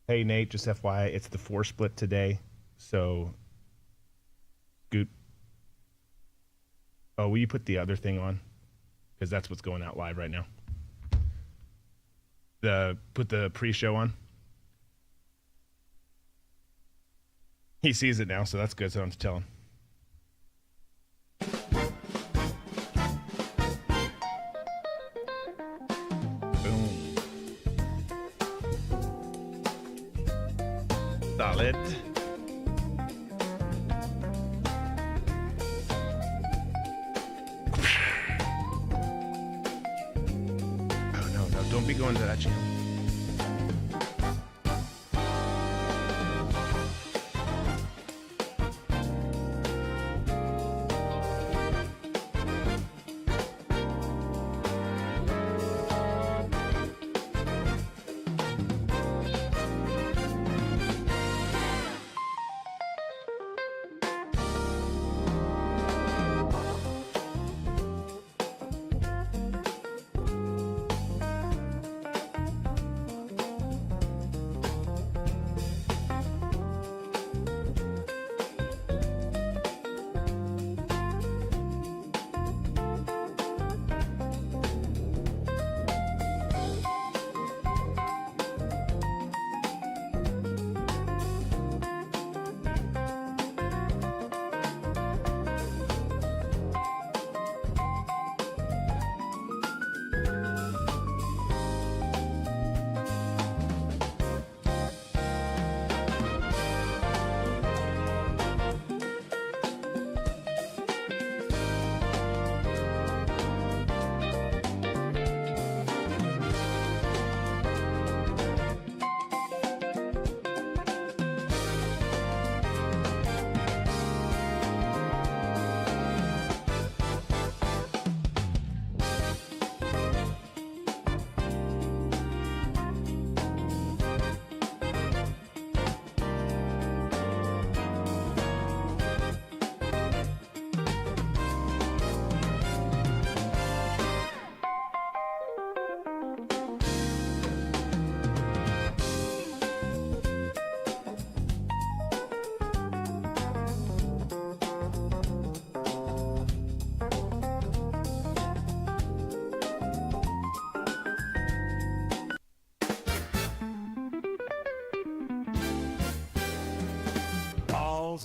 Hey, Nate, just FYI, it's the 4 split today. So, Scoot. Oh, will you put the other thing on? Because that's what's going out live right now. Put the pre-show on. He sees it now, so that's good. So I don't have to tell him. Boom. Solid. Oh, no, don't be going to that channel.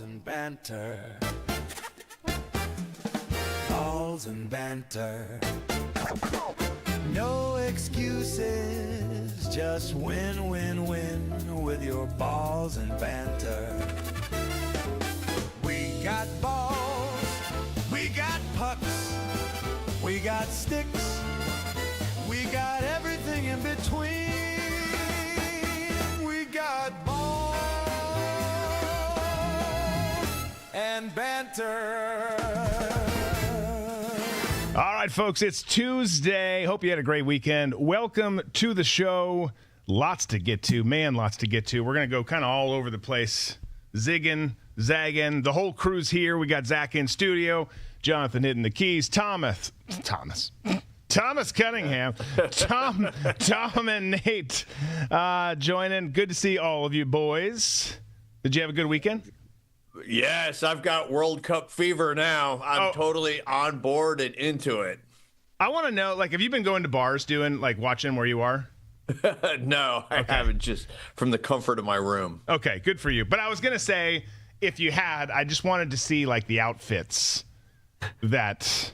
And banter, balls and banter, no excuses, just win, win, win with your balls and banter. We got balls, we got pucks, we got sticks, we got everything in between. We got balls and banter. All right, folks, it's Tuesday. Hope you had a great weekend. Welcome to the show. Lots to get to. Man, lots to get to. We're going to go kind of all over the place. Zigging, zagging. The whole crew's here. We got Zach in studio. Jonathan hitting the keys. Thomas Cunningham. Tom and Nate joining. Good to see all of you boys. Did you have a good weekend? Yes, I've got World Cup fever now. I'm totally on board and into it. I want to know, like, have you been going to bars watching where you are? No, I haven't, just from the comfort of my room. Okay, good for you. But I was going to say, if you had, I just wanted to see, like, the outfits that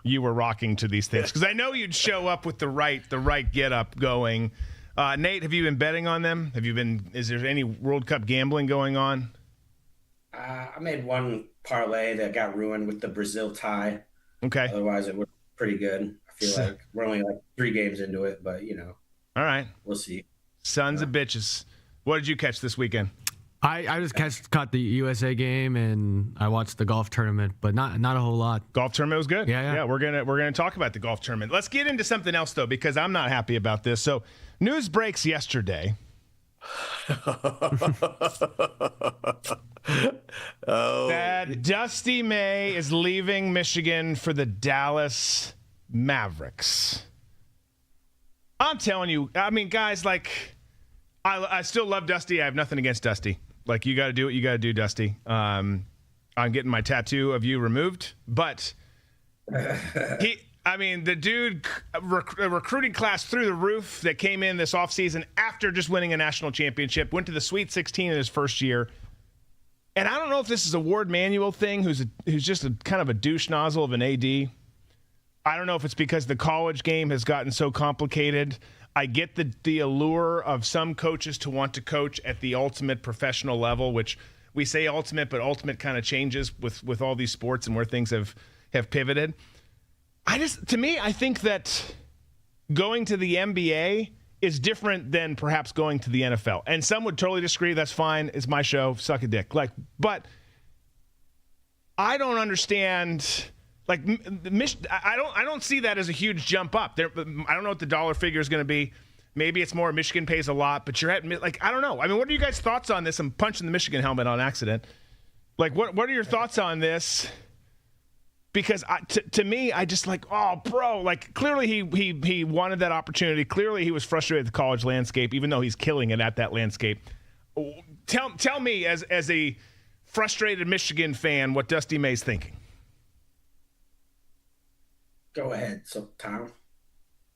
you were rocking to these things. Because I know you'd show up with the right get-up going. Nate, have you been betting on them? Is there any World Cup gambling going on? I made one parlay that got ruined with the Brazil tie. Okay. Otherwise, it was pretty good. I feel like we're only like 3 games into it, but, All right. We'll see. Sons of bitches. What did you catch this weekend? I just caught the USA game and I watched the golf tournament, but not a whole lot. Golf tournament was good. Yeah. We're gonna talk about the golf tournament. Let's get into something else though, because I'm not happy about this. So, news breaks yesterday. That Dusty May is leaving Michigan for the Dallas Mavericks. I'm telling you, I mean, guys, like, I still love Dusty. I have nothing against Dusty. Like, you got to do what you got to do, Dusty. I'm getting my tattoo of you removed, but the dude, recruiting class through the roof that came in this offseason after just winning a national championship, went to the Sweet 16 in his first year. And I don't know if this is a Ward Manuel thing, who's just a kind of a douche nozzle of an AD. I don't know if it's because the college game has gotten so complicated. I get the allure of some coaches to want to coach at the ultimate professional level, which we say ultimate, but ultimate kind of changes with all these sports and where things have pivoted. I think that going to the NBA is different than perhaps going to the NFL. And some would totally disagree. That's fine. It's my show. Suck a dick. But I don't understand. I don't see that as a huge jump up. I don't know what the dollar figure is going to be. Maybe it's more Michigan pays a lot, but you're at I don't know. I mean, what are you guys' thoughts on this? I'm punching the Michigan helmet on accident. What are your thoughts on this? Because to me, I just bro, clearly he wanted that opportunity. Clearly he was frustrated with the college landscape, even though he's killing it at that landscape. Tell me, as a frustrated Michigan fan, what Dusty May's thinking. Go ahead, so Tom.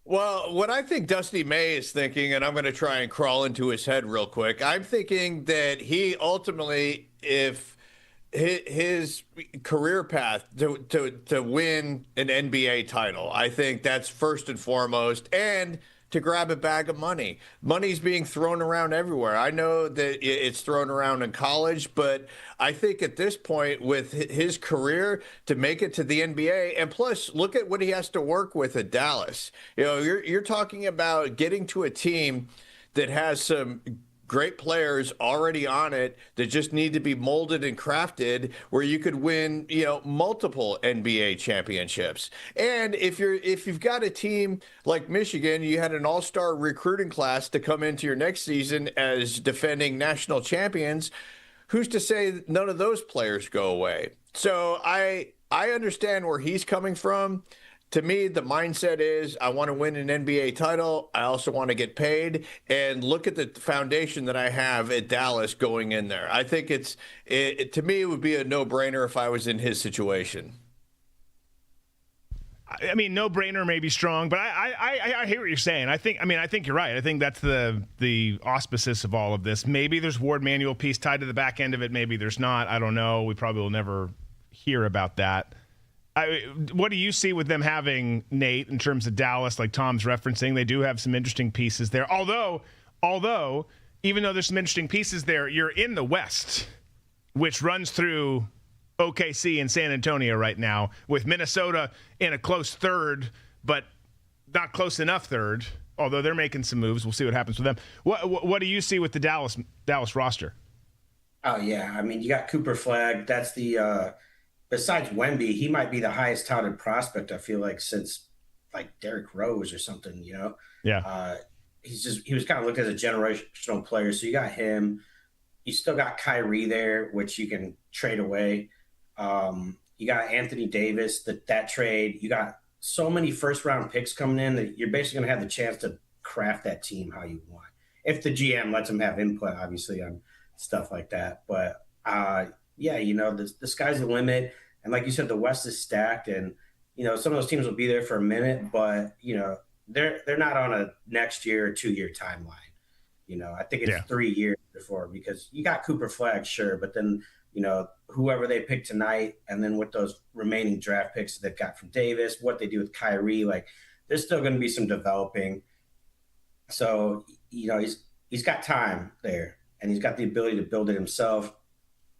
Well, what I think Dusty May is thinking, and I'm going to try and crawl into his head real quick, I'm thinking that he ultimately, if his career path to win an NBA title, I think that's first and foremost, and to grab a bag of money. Money's being thrown around everywhere. I know that it's thrown around in college, but I think at this point with his career to make it to the NBA, and plus look at what he has to work with at Dallas. You're talking about getting to a team that has some great players already on it that just need to be molded and crafted, where you could win, multiple NBA championships. And if you've got a team like Michigan, you had an all-star recruiting class to come into your next season as defending national champions, who's to say none of those players go away? So I understand where he's coming from. To me, the mindset is I want to win an NBA title. I also want to get paid, and look at the foundation that I have at Dallas going in there. I think to me, it would be a no-brainer if I was in his situation. I mean, no-brainer may be strong, but I hear what you're saying. I think you're right. I think that's the auspices of all of this. Maybe there's Ward Manuel piece tied to the back end of it. Maybe there's not. I don't know. We probably will never hear about that. What do you see with them having, Nate, in terms of Dallas, like Tom's referencing? They do have some interesting pieces there. Although, even though there's some interesting pieces there, you're in the West, which runs through OKC and San Antonio right now, with Minnesota in a close third, but not close enough third, although they're making some moves. We'll see what happens with them. What do you see with the Dallas roster? Oh, yeah. I mean, you got Cooper Flagg. That's the besides Wemby, he might be the highest touted prospect, I feel like, since Derrick Rose or something, Yeah. He was kind of looked at as a generational player. So you got him. You still got Kyrie there, which you can trade away. You got Anthony Davis, that trade. You got so many first-round picks coming in that you're basically going to have the chance to craft that team how you want. If the GM lets them have input, obviously, on stuff like that. But, yeah, the sky's the limit. And like you said, the West is stacked, and, some of those teams will be there for a minute, but, they're not on a next year or 2 year timeline. I think it's 3 years before, because you got Cooper Flagg, sure, but then, whoever they pick tonight, and then with those remaining draft picks they've got from Davis, what they do with Kyrie, there's still going to be some developing. So, he's got time there, and he's got the ability to build it himself.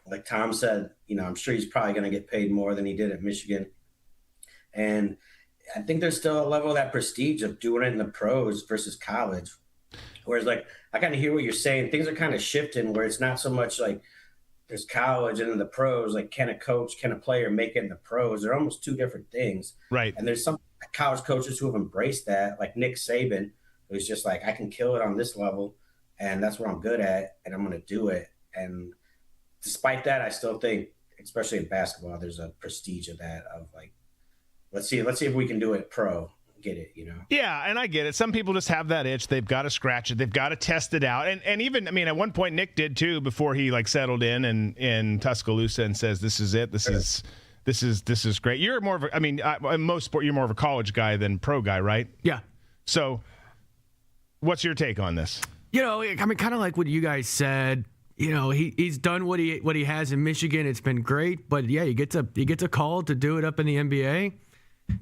Like Tom said, I'm sure he's probably going to get paid more than he did at Michigan. And I think there's still a level of that prestige of doing it in the pros versus college. Whereas, I kind of hear what you're saying. Things are kind of shifting where it's not so much there's college and then the pros. Can a coach, can a player make it in the pros? They're almost two different things. Right. And there's some college coaches who have embraced that, like Nick Saban, who's just I can kill it on this level, and that's what I'm good at, and I'm going to do it. And despite that, I still think, especially in basketball, there's a prestige of that, of let's see if we can do it pro. get it, Yeah, and I get it. Some people just have that itch. They've got to scratch it. They've got to test it out. And even, I mean, at one point Nick did too before he settled in Tuscaloosa and says, "This is it. This is great." You're more of a, I mean, in most sport, you're more of a college guy than pro guy, right? Yeah. So, what's your take on this? I mean, kind of like what you guys said. He's done what he has in Michigan. It's been great, but yeah, he gets a call to do it up in the NBA.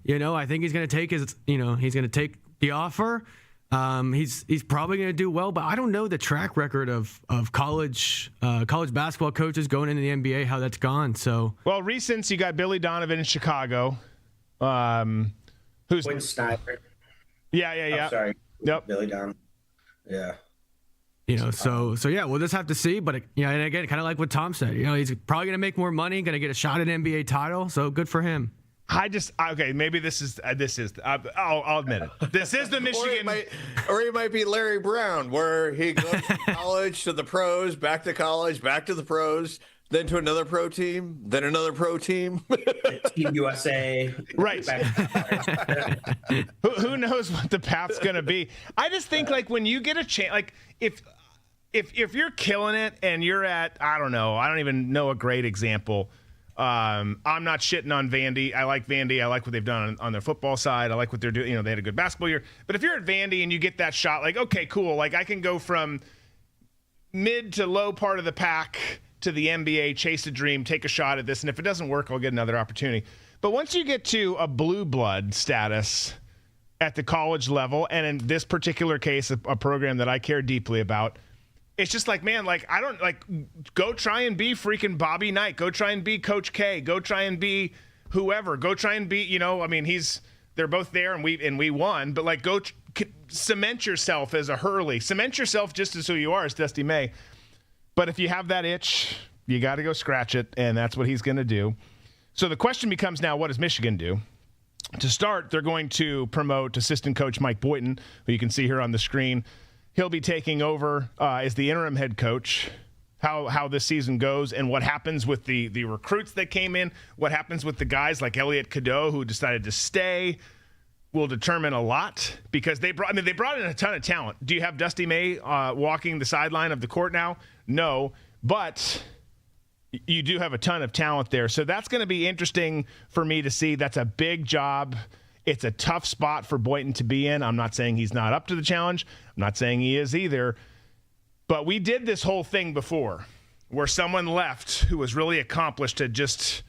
I think he's going to take he's going to take the offer. He's probably going to do well, but I don't know the track record of college basketball coaches going into the NBA, how that's gone. So, well, recent, you got Billy Donovan in Chicago, who's Quinn Snyder. Yeah. I'm sorry. Yep. Billy Donovan. Yeah. So yeah, we'll just have to see. But and again, kind of like what Tom said, he's probably going to make more money, going to get a shot at an NBA title. So good for him. Okay, maybe this is I'll admit it. This is the Michigan. or he might be Larry Brown, where he goes to college to the pros, back to college, back to the pros, then to another pro team, then another pro team. Team USA. Right. Who knows what the path's going to be? I just think when you get a chance, if you're killing it and you're at, I don't even know a great example. I'm not shitting on Vandy. I like Vandy. I like what they've done on their football side. I like what they're doing. They had a good basketball year. But if you're at Vandy and you get that shot, okay, cool. I can go from mid to low part of the pack to the NBA, chase a dream, take a shot at this. And if it doesn't work, I'll get another opportunity. But once you get to a blue blood status at the college level, and in this particular case, a program that I care deeply about, it's just I don't go try and be freaking Bobby Knight. Go try and be Coach K. Go try and be whoever. Go try and be, they're both there and we won, but go cement yourself as a Hurley. Cement yourself just as who you are as Dusty May. But if you have that itch, you got to go scratch it, and that's what he's going to do. So the question becomes now, what does Michigan do? To start, they're going to promote assistant coach Mike Boynton, who you can see here on the screen. He'll be taking over as the interim head coach. How this season goes and what happens with the recruits that came in, what happens with the guys like Elliot Cadeau who decided to stay, will determine a lot because they brought in a ton of talent. Do you have Dusty May walking the sideline of the court now? No, but you do have a ton of talent there. So that's going to be interesting for me to see. That's a big job. It's a tough spot for Boynton to be in. I'm not saying he's not up to the challenge. I'm not saying he is either. But we did this whole thing before where someone left who was really accomplished, had just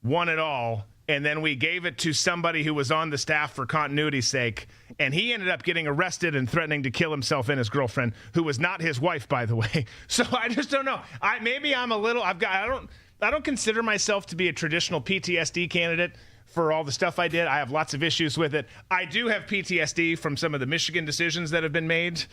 won it all, and then we gave it to somebody who was on the staff for continuity's sake, and he ended up getting arrested and threatening to kill himself and his girlfriend, who was not his wife, by the way. So I just don't know. I don't consider myself to be a traditional PTSD candidate for all the stuff I did. I have lots of issues with it. I do have PTSD from some of the Michigan decisions that have been made,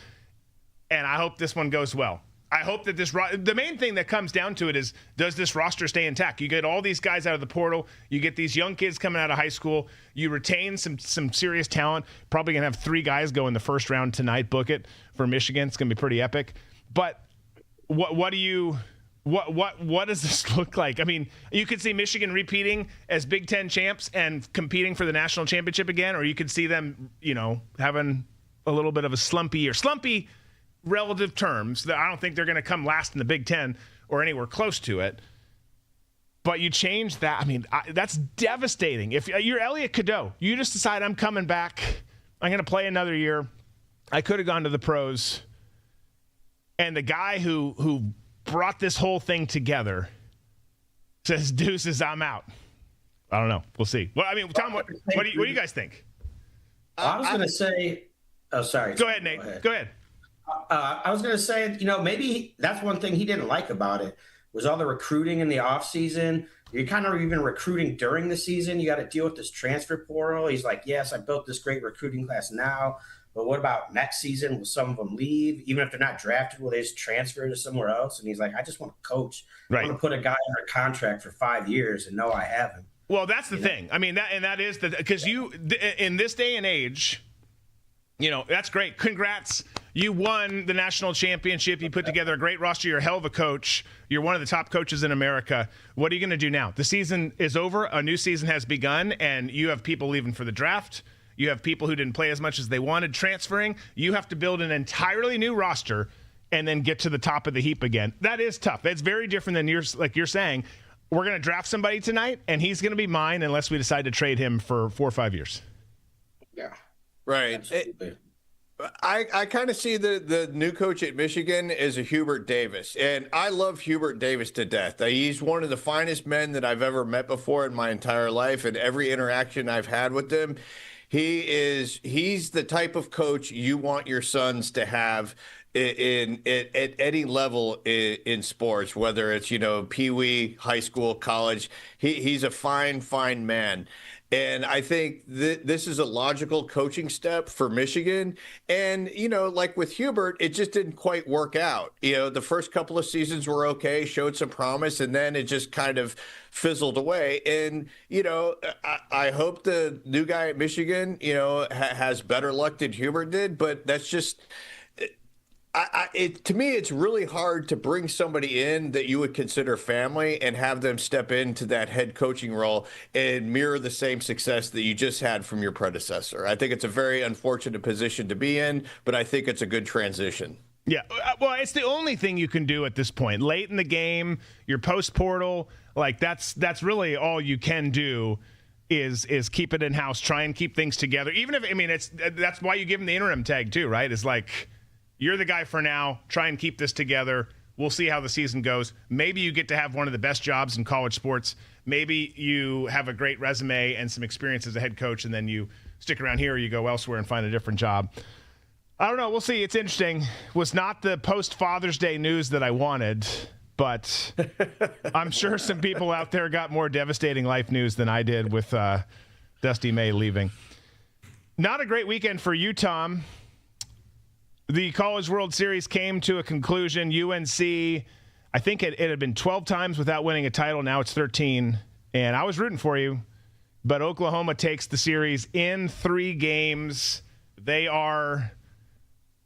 and I hope this one goes well. I hope that the main thing that comes down to it is, does this roster stay intact? You get all these guys out of the portal. You get these young kids coming out of high school. You retain some serious talent. Probably going to have 3 guys go in the first round tonight. Book it for Michigan. It's going to be pretty epic. But what does this look like? I mean, you could see Michigan repeating as Big Ten champs and competing for the national championship again, or you could see them, having a little bit of a slumpy relative terms. That I don't think they're going to come last in the Big Ten or anywhere close to it. But you change that. I mean, that's devastating. If you're Elliot Cadeau, you just decide, I'm coming back. I'm going to play another year. I could have gone to the pros. And the guy who brought this whole thing together says, deuces, I'm out. I don't know. We'll see. Well, I mean, Tom, what do you guys think? I was going to say, oh, sorry. Go ahead, Nate. Go ahead. I was going to say, maybe that's one thing he didn't like about it was all the recruiting in the off season. You're kind of even recruiting during the season. You got to deal with this transfer portal. He's like, yes, I built this great recruiting class now, but what about next season? Will some of them leave? Even if they're not drafted, will they just transfer to somewhere else? And he's like, I just want to coach. Right. I want to put a guy under contract for 5 years and know I have him. Well, that's the thing. I mean, that is because in this day and age, that's great. Congrats. You won the national championship. You put together a great roster. You're a hell of a coach. You're one of the top coaches in America. What are you going to do now? The season is over. A new season has begun, and you have people leaving for the draft. You have people who didn't play as much as they wanted transferring. You have to build an entirely new roster and then get to the top of the heap again. That is tough. It's very different than you're saying, we're going to draft somebody tonight and he's going to be mine unless we decide to trade him for 4 or 5 years. Yeah. Right. I kind of see the new coach at Michigan as a Hubert Davis, and I love Hubert Davis to death. He's one of the finest men that I've ever met before in my entire life, and every interaction I've had with him, he's the type of coach you want your sons to have at any level in sports, whether it's, pee-wee, high school, college. He's a fine man. And I think this is a logical coaching step for Michigan. And, like with Hubert, it just didn't quite work out. The first couple of seasons were okay, showed some promise, and then it just kind of fizzled away. And, I hope the new guy at Michigan, has better luck than Hubert did, but that's just... to me, it's really hard to bring somebody in that you would consider family and have them step into that head coaching role and mirror the same success that you just had from your predecessor. I think it's a very unfortunate position to be in, but I think it's a good transition. Yeah, well, it's the only thing you can do at this point. Late in the game, your post portal, like that's really all you can do is keep it in house, try and keep things together. Even if that's why you give them the interim tag too, right? It's like, you're the guy for now. Try and keep this together. We'll see how the season goes. Maybe you get to have one of the best jobs in college sports. Maybe you have a great resume and some experience as a head coach, and then you stick around here or you go elsewhere and find a different job. I don't know. We'll see. It's interesting. Was not the post-Father's Day news that I wanted, but I'm sure some people out there got more devastating life news than I did with Dusty May leaving. Not a great weekend for you, Tom. The College World Series came to a conclusion. UNC, I think it had been 12 times without winning a title. Now it's 13. And I was rooting for you. But Oklahoma takes the series in 3 games. They are,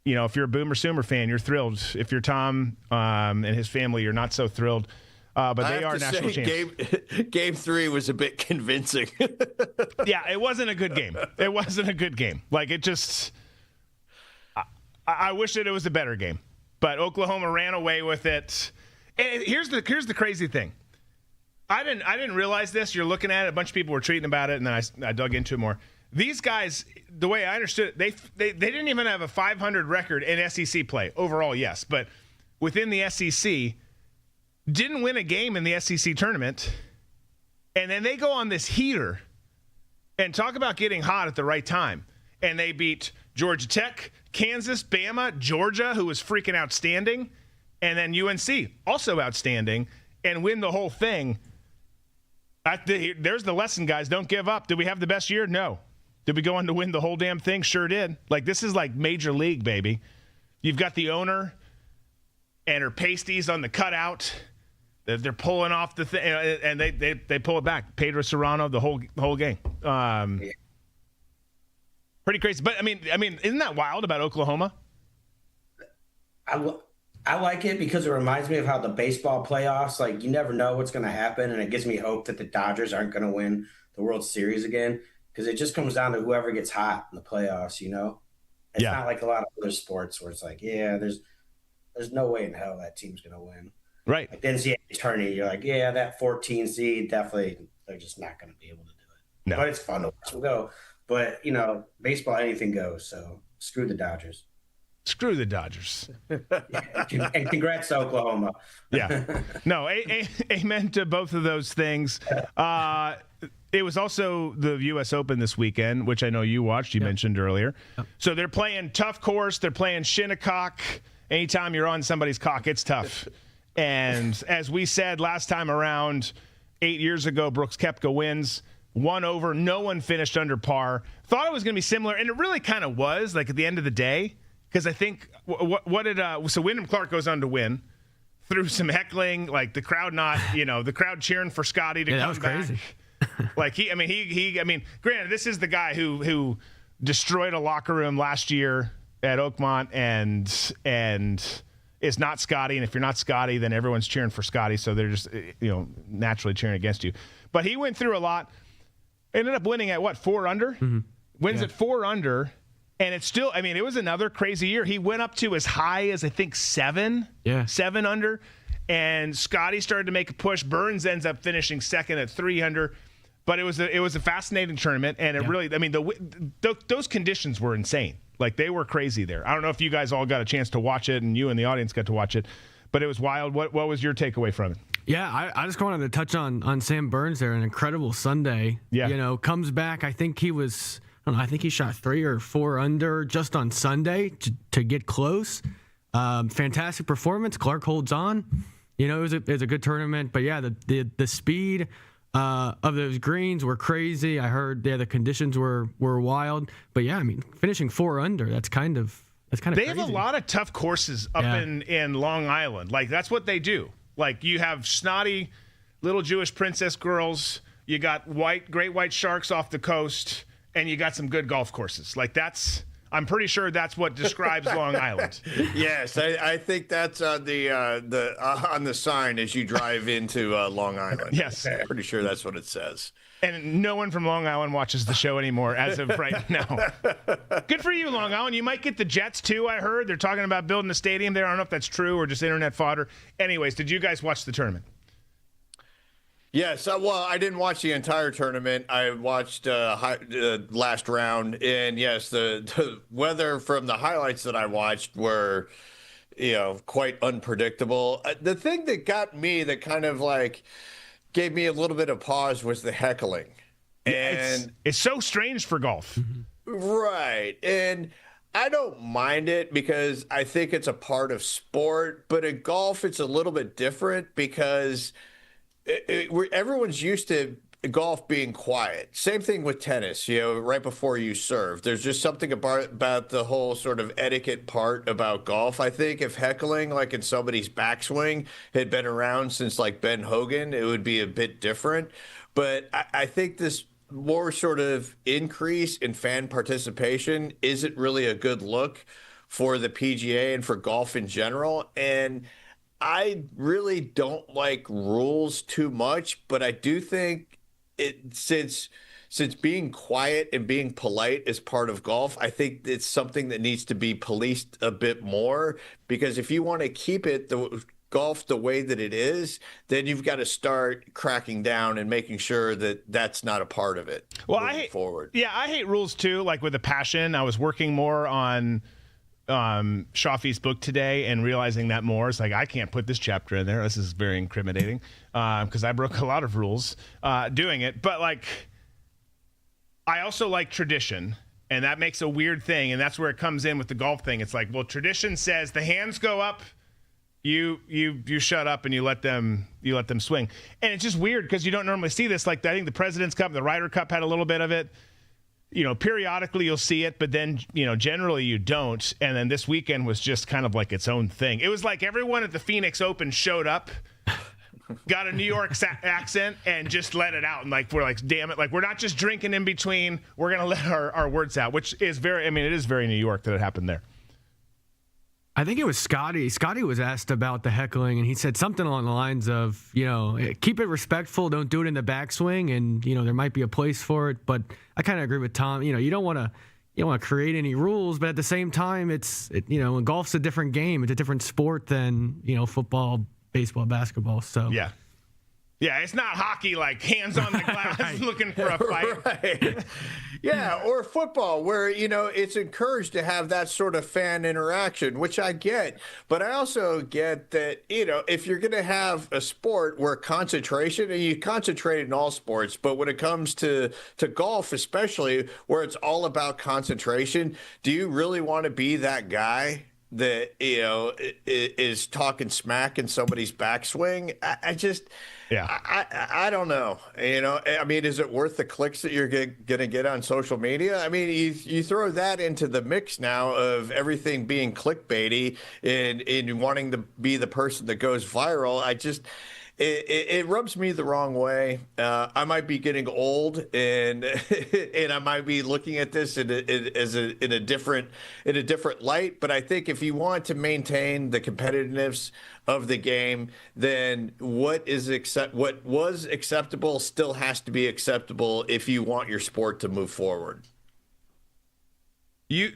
if you're a Boomer Sooner fan, you're thrilled. If you're Tom and his family, you're not so thrilled. But they are national champions. Game 3 was a bit convincing. Yeah, it wasn't a good game. It wasn't a good game. Like, it just... I wish that it was a better game, but Oklahoma ran away with it. And here's the crazy thing. I didn't realize this. You're looking at it. A bunch of people were tweeting about it, and then I dug into it more. These guys, the way I understood it, they didn't even have a 500 record in SEC play. Overall, yes, but within the SEC, didn't win a game in the SEC tournament, and then they go on this heater and talk about getting hot at the right time. And they beat Georgia Tech, Kansas, Bama, Georgia, who was freaking outstanding, and then UNC, also outstanding, and win the whole thing. There's the lesson, guys. Don't give up. Did we have the best year? No. Did we go on to win the whole damn thing? Sure did. Like, this is like major league, baby. You've got the owner and her pasties on the cutout. They're pulling off the thing, and they pull it back. Pedro Serrano, the whole game. Pretty crazy. But, I mean, isn't that wild about Oklahoma? I like it because it reminds me of how the baseball playoffs, like, you never know what's going to happen, and it gives me hope that the Dodgers aren't going to win the World Series again because it just comes down to whoever gets hot in the playoffs, It's not like a lot of other sports where it's like, yeah, there's no way in hell that team's going to win. Right. Like the NCAA tourney, you're like, yeah, that 14 seed, definitely they're just not going to be able to do it. No. But it's fun to watch them go. But, baseball, anything goes. So screw the Dodgers. Screw the Dodgers. Yeah, and congrats to Oklahoma. Yeah. No, amen to both of those things. It was also the U.S. Open this weekend, which I know you watched. You mentioned earlier. Yep. So they're playing tough course. They're playing Shinnecock. Anytime you're on somebody's cock, it's tough. And as we said last time around, 8 years ago, Brooks Koepka wins. 1 over. No one finished under par. Thought it was going to be similar, and it really kind of was, like, at the end of the day. Because I think, so Wyndham Clark goes on to win through some heckling, like the crowd the crowd cheering for Scotty to come back. That was crazy. Like, granted, this is the guy who destroyed a locker room last year at Oakmont and is not Scotty. And if you're not Scotty, then everyone's cheering for Scotty. So they're just, naturally cheering against you. But he went through a lot. Ended up winning at 4 under? Mm-hmm. wins at 4 under. And it's still, I mean, it was another crazy year. He went up to as high as, I think, 7. Yeah. 7 under. And Scotty started to make a push. Burns ends up finishing second at 3 under. But it was a fascinating tournament. And it really, I mean, those conditions were insane. Like, they were crazy there. I don't know if you guys all got a chance to watch it and you and the audience got to watch it. But it was wild. What was your takeaway from it? Yeah, I just wanted to touch on Sam Burns there. An incredible Sunday. Yeah. You know, comes back. I think he was... I think he shot 3 or 4 under just on Sunday to get close. Fantastic performance. Clark holds on. You know, it was a good tournament. But yeah, the speed of those greens were crazy. I heard the conditions were wild. But yeah, I mean, finishing 4 under, that's kind of they crazy. Have a lot of tough courses up in Long Island. Like, that's what they do. Like, you have snotty little Jewish princess girls. You got great white sharks off the coast. And you got some good golf courses. Like, I'm pretty sure that's what describes Long Island. Yes, I think that's on the sign as you drive into Long Island. Yes, I'm pretty sure that's what it says. And no one from Long Island watches the show anymore as of right now. Good for you, Long Island. You might get the Jets too. I heard they're talking about building a stadium there. I don't know if that's true or just internet fodder. Anyways, did you guys watch the tournament? Yes, well, I didn't watch the entire tournament. I watched last round, and yes, the weather from the highlights that I watched were, quite unpredictable. The thing that got me, that kind of like gave me a little bit of pause, was the heckling, and it's so strange for golf, right? And I don't mind it because I think it's a part of sport, but in golf, it's a little bit different because everyone's used to golf being quiet. Same thing with tennis, right before you serve. There's just something about the whole sort of etiquette part about golf. I think if heckling, like in somebody's backswing, had been around since like Ben Hogan, it would be a bit different. But I think this more sort of increase in fan participation isn't really a good look for the PGA and for golf in general. And I really don't like rules too much, but I do think since being quiet and being polite is part of golf, I think it's something that needs to be policed a bit more, because if you want to keep golf the way that it is, then you've got to start cracking down and making sure that that's not a part of it. Well, I hate rules too, like with a passion. I was working more on Shafi's book today and realizing that more. It's like, I can't put this chapter in there. This is very incriminating because I broke a lot of rules doing it. But like, I also like tradition, and that makes a weird thing. And that's where it comes in with the golf thing. It's like, well, tradition says the hands go up, you shut up and you let them swing. And it's just weird because you don't normally see this. Like, I think the President's Cup, the Ryder Cup had a little bit of it. Periodically you'll see it, but then, generally you don't. And then this weekend was just kind of like its own thing. It was like everyone at the Phoenix Open showed up, got a New York accent, and just let it out. And like, we're like, damn it. Like, we're not just drinking in between. We're going to let our words out, which is it is very New York that it happened there. I think it was Scotty. Scotty was asked about the heckling, and he said something along the lines of, keep it respectful, don't do it in the backswing, and there might be a place for it. But I kind of agree with Tom. You don't want to create any rules, but at the same time, when golf's a different game, it's a different sport than football, baseball, basketball. So yeah, it's not hockey, like hands on the glass looking for a fight. Right. Yeah, or football where, it's encouraged to have that sort of fan interaction, which I get. But I also get that, if you're going to have a sport where concentration, and you concentrate in all sports, but when it comes to golf especially, where it's all about concentration, do you really want to be that guy that, is talking smack in somebody's backswing? I don't know. Is it worth the clicks that you're going to get on social media? I mean, you throw that into the mix now of everything being clickbaity and wanting to be the person that goes viral. It rubs me the wrong way. I might be getting old, and I might be looking at this in a different light. But I think if you want to maintain the competitiveness of the game, then what was acceptable still has to be acceptable if you want your sport to move forward.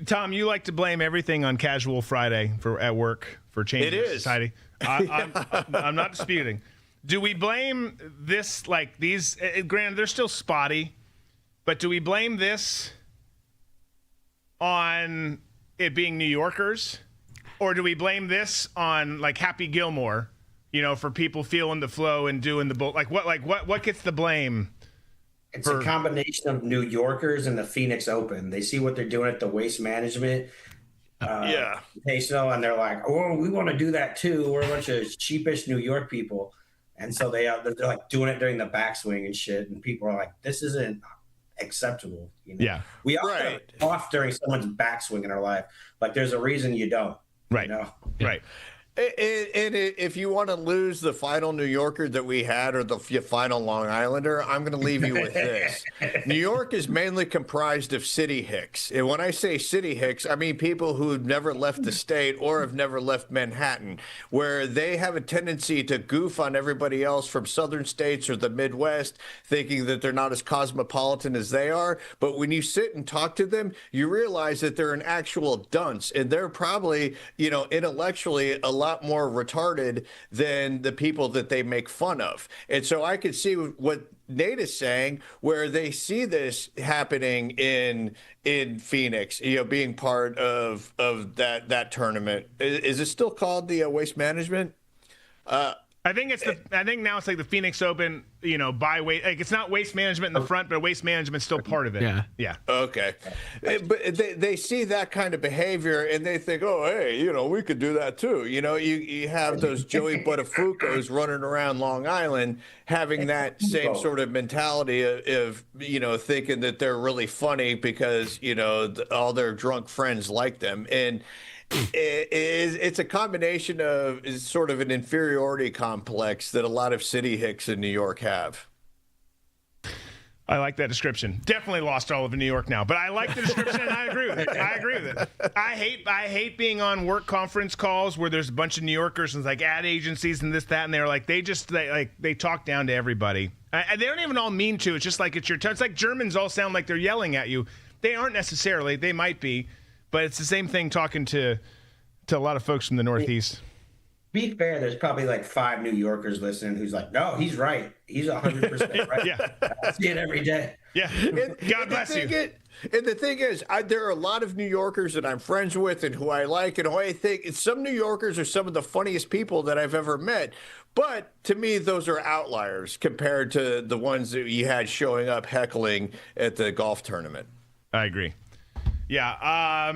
Tom, you like to blame everything on Casual Friday at work for changing society. I'm not disputing. Do we blame this, like these? Granted, they're still spotty, but do we blame this on it being New Yorkers, or do we blame this on like Happy Gilmore? For people feeling the flow and doing the bull. What gets the blame? It's a combination of New Yorkers and the Phoenix Open. They see what they're doing at the Waste Management Invitational, and they're like, "Oh, we want to do that too. We're a bunch of sheepish New York people," and so they're like doing it during the backswing and shit. And people are like, "This isn't acceptable." Yeah, we all have off during someone's backswing in our life. Like, there's a reason you don't. Right. Right. And if you want to lose the final New Yorker that we had or the final Long Islander, I'm going to leave you with this. New York is mainly comprised of city hicks. And when I say city hicks, I mean people who've never left the state or have never left Manhattan, where they have a tendency to goof on everybody else from southern states or the Midwest, thinking that they're not as cosmopolitan as they are. But when you sit and talk to them, you realize that they're an actual dunce, and they're probably, intellectually a lot more retarded than the people that they make fun of. And so I could see what Nate is saying, where they see this happening in Phoenix, being part of that tournament. Is it still called the Waste Management? I think now it's like the Phoenix Open, by waste. Like, it's not Waste Management in the front, but Waste Management's still part of it. Yeah. Okay. But they see that kind of behavior and they think, oh, hey, we could do that too. You have those Joey Buttafuoco's running around Long Island having that same sort of mentality of thinking that they're really funny because, all their drunk friends like them. And it's a combination of sort of an inferiority complex that a lot of city hicks in New York have. I like that description. Definitely lost all of New York now, but I like the description and I agree with it. I hate being on work conference calls where there's a bunch of New Yorkers and like ad agencies and this, that, and they're like, they talk down to everybody. They don't even all mean to. It's just like it's your turn. It's like Germans all sound like they're yelling at you. They aren't necessarily. They might be. But it's the same thing talking to a lot of folks from the Northeast. Be fair, there's probably like 5 New Yorkers listening who's like, no, he's right. He's 100% right. Yeah. I see it every day. Yeah. God bless you. And the thing is, there are a lot of New Yorkers that I'm friends with and who I like and who I think some New Yorkers are some of the funniest people that I've ever met. But to me, those are outliers compared to the ones that you had showing up heckling at the golf tournament. I agree. Yeah.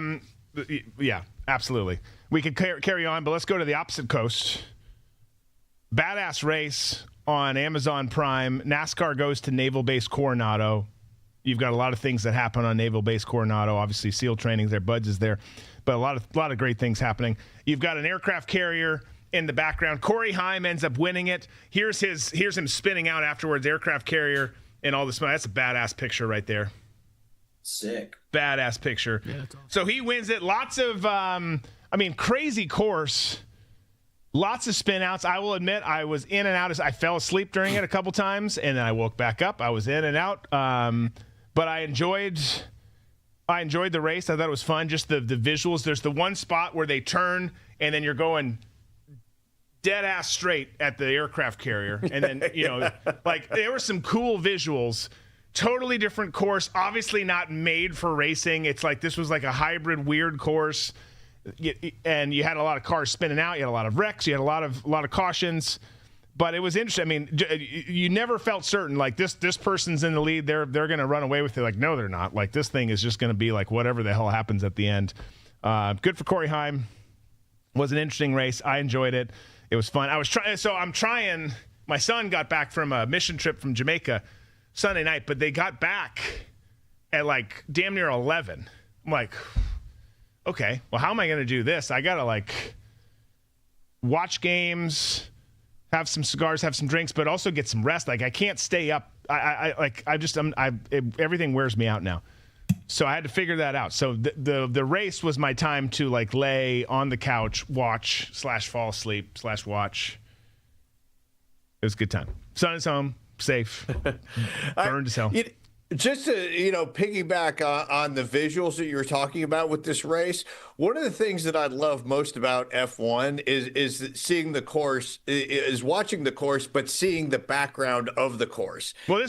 Yeah, absolutely. We could carry on, but let's go to the opposite coast. Badass race on Amazon Prime. NASCAR goes to Naval Base Coronado. You've got a lot of things that happen on Naval Base Coronado. Obviously, SEAL training there, Buds is there, but a lot of great things happening. You've got an aircraft carrier in the background. Cory Heim ends up winning it. Here's him spinning out afterwards. Aircraft carrier and all this. That's a badass picture right there. Sick. Badass picture. Yeah, awesome. So he wins it. Lots of, crazy course. Lots of spin outs. I will admit I was in and out. I fell asleep during it a couple times, and then I woke back up. I was in and out. But I enjoyed the race. I thought it was fun. Just the visuals. There's the one spot where they turn, and then you're going dead ass straight at the aircraft carrier. And then, there were some cool visuals. Totally different course, obviously not made for racing. It's like this was like a hybrid weird course, and you had a lot of cars spinning out. You had a lot of wrecks. You had a lot of cautions, but it was interesting. I mean, you never felt certain like this person's in the lead. They're going to run away with it. Like, no, they're not. Like, this thing is just going to be like whatever the hell happens at the end. Good for Cory Heim. Was an interesting race. I enjoyed it. It was fun. I'm trying. My son got back from a mission trip from Jamaica Sunday night, but they got back at like damn near 11. I'm like, okay, well, how am I going to do this? I got to watch games, have some cigars, have some drinks, but also get some rest. Like, I can't stay up. Everything wears me out now. So I had to figure that out. So the race was my time to lay on the couch, watch / fall asleep / watch. It was a good time. Son is home. Safe. Burned as hell. Just to, piggyback on the visuals that you were talking about with this race, one of the things that I love most about F1 is seeing the course, is watching the course, but seeing the background of the course. Well,